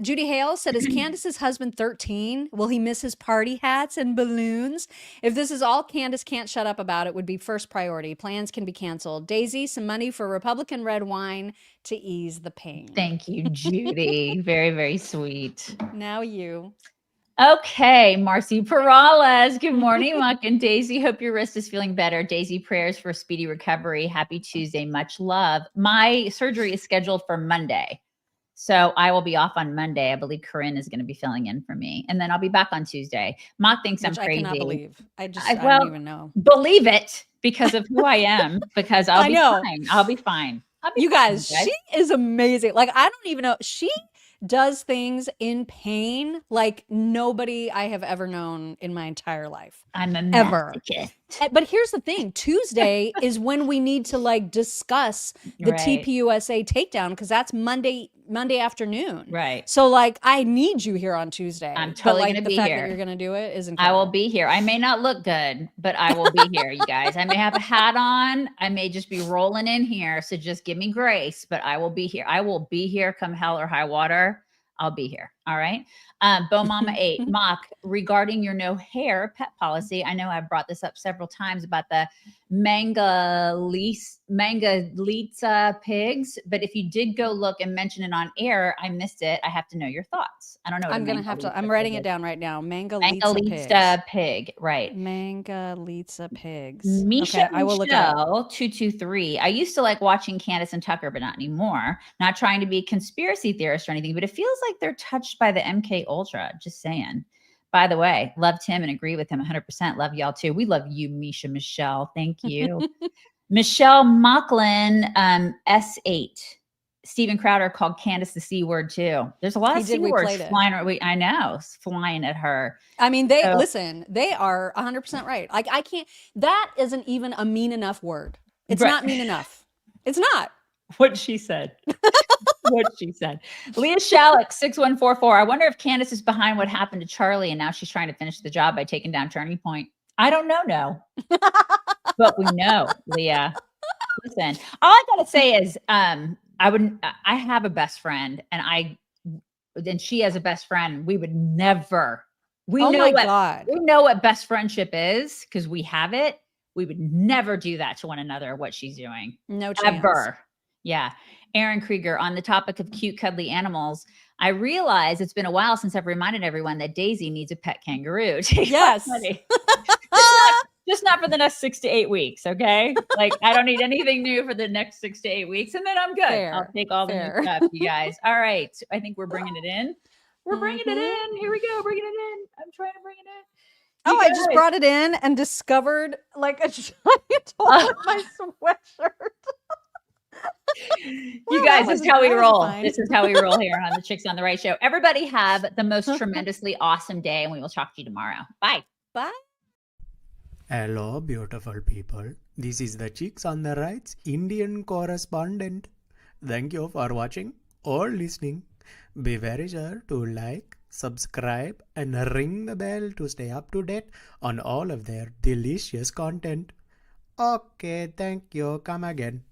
Judy Hale said, is Candace's husband 13? Will he miss his party hats and balloons? If this is all Candace can't shut up about, it would be first priority. Plans can be canceled. Daisy, some money for Republican red wine to ease the pain. Thank you, Judy. Very, very sweet. Now you. Okay, Marcy Perales. Good morning, Muck and Daisy. Hope your wrist is feeling better. Daisy, prayers for speedy recovery. Happy Tuesday. Much love. My surgery is scheduled for Monday. So I will be off on Monday. I believe Corinne is going to be filling in for me. And then I'll be back on Tuesday. Mock thinks I'm crazy. I cannot believe. I don't even know. Believe it because of who I am, because I'll be fine. I'll be fine. You guys, she is amazing. Like, I don't even know. She does things in pain like nobody I have ever known in my entire life. I'm a ever. masochist. But here's the thing. Tuesday is when we need to like discuss the TPUSA takedown because that's Monday afternoon. Right. So like I need you here on Tuesday. I'm totally going going to be here. The here. fact that you're going to do it is I incredible. will be here. I may not look good, but I will be here, you guys. I may have a hat on. I may just be rolling in here. So just give me grace, but I will be here. I will be here come hell or high water. I'll be here. All right. Bo Mama 8, Mock, regarding your no hair pet policy. I know I've brought this up several times about the Mangalitsa pigs, but if you did go look and mention it on air, I missed it. I have to know your thoughts. I don't know. I'm going to have to, I'm writing it down right now. Mangalitsa pig. Right. Mangalitsa pigs. Misha okay, I will look at 223. I used to like watching Candace and Tucker, but not anymore. Not trying to be a conspiracy theorist or anything, but it feels like they're touched by the MK Ultra. Just saying. By the way, loved him and agree with him 100%. Love y'all too. We love you, Misha Michelle. Thank you. Michelle Mocklin, S8. Stephen Crowder called Candace the C word too. There's a lot of C words flying. I know, flying at her. I mean, listen, they are 100% right. Like I can't, that isn't even a mean enough word. It's not mean enough. It's not. What she said. What she said. Leah Shalek, 6144. I wonder if Candace is behind what happened to Charlie and now she's trying to finish the job by taking down Turning Point. I don't know, no. But we know, Leah. Listen, all I gotta say is I have a best friend and she has a best friend. We would never, we know what best friendship is because we have it. We would never do that to one another, what she's doing. No chance. Ever. Yeah. Aaron Krieger, on the topic of cute, cuddly animals, I realize it's been a while since I've reminded everyone that Daisy needs a pet kangaroo. Yes. Just not for the next 6 to 8 weeks, okay? Like, I don't need anything new for the next 6 to 8 weeks, and then I'm good. Fair. I'll take all the new stuff, you guys. All right. I think we're bringing it in. We're bringing it in. Here we go. Bringing it in. I'm trying to bring it in. Oh, I just brought it in and discovered like a giant hole in my sweatshirt. You guys, this is how we roll. This is how we roll here on the Chicks on the Right show. Everybody have the most tremendously awesome day, and we will talk to you tomorrow. Bye. Bye. Hello, beautiful people. This is the Chicks on the Right's Indian correspondent. Thank you for watching or listening. Be very sure to like, subscribe, and ring the bell to stay up to date on all of their delicious content. Okay, thank you. Come again.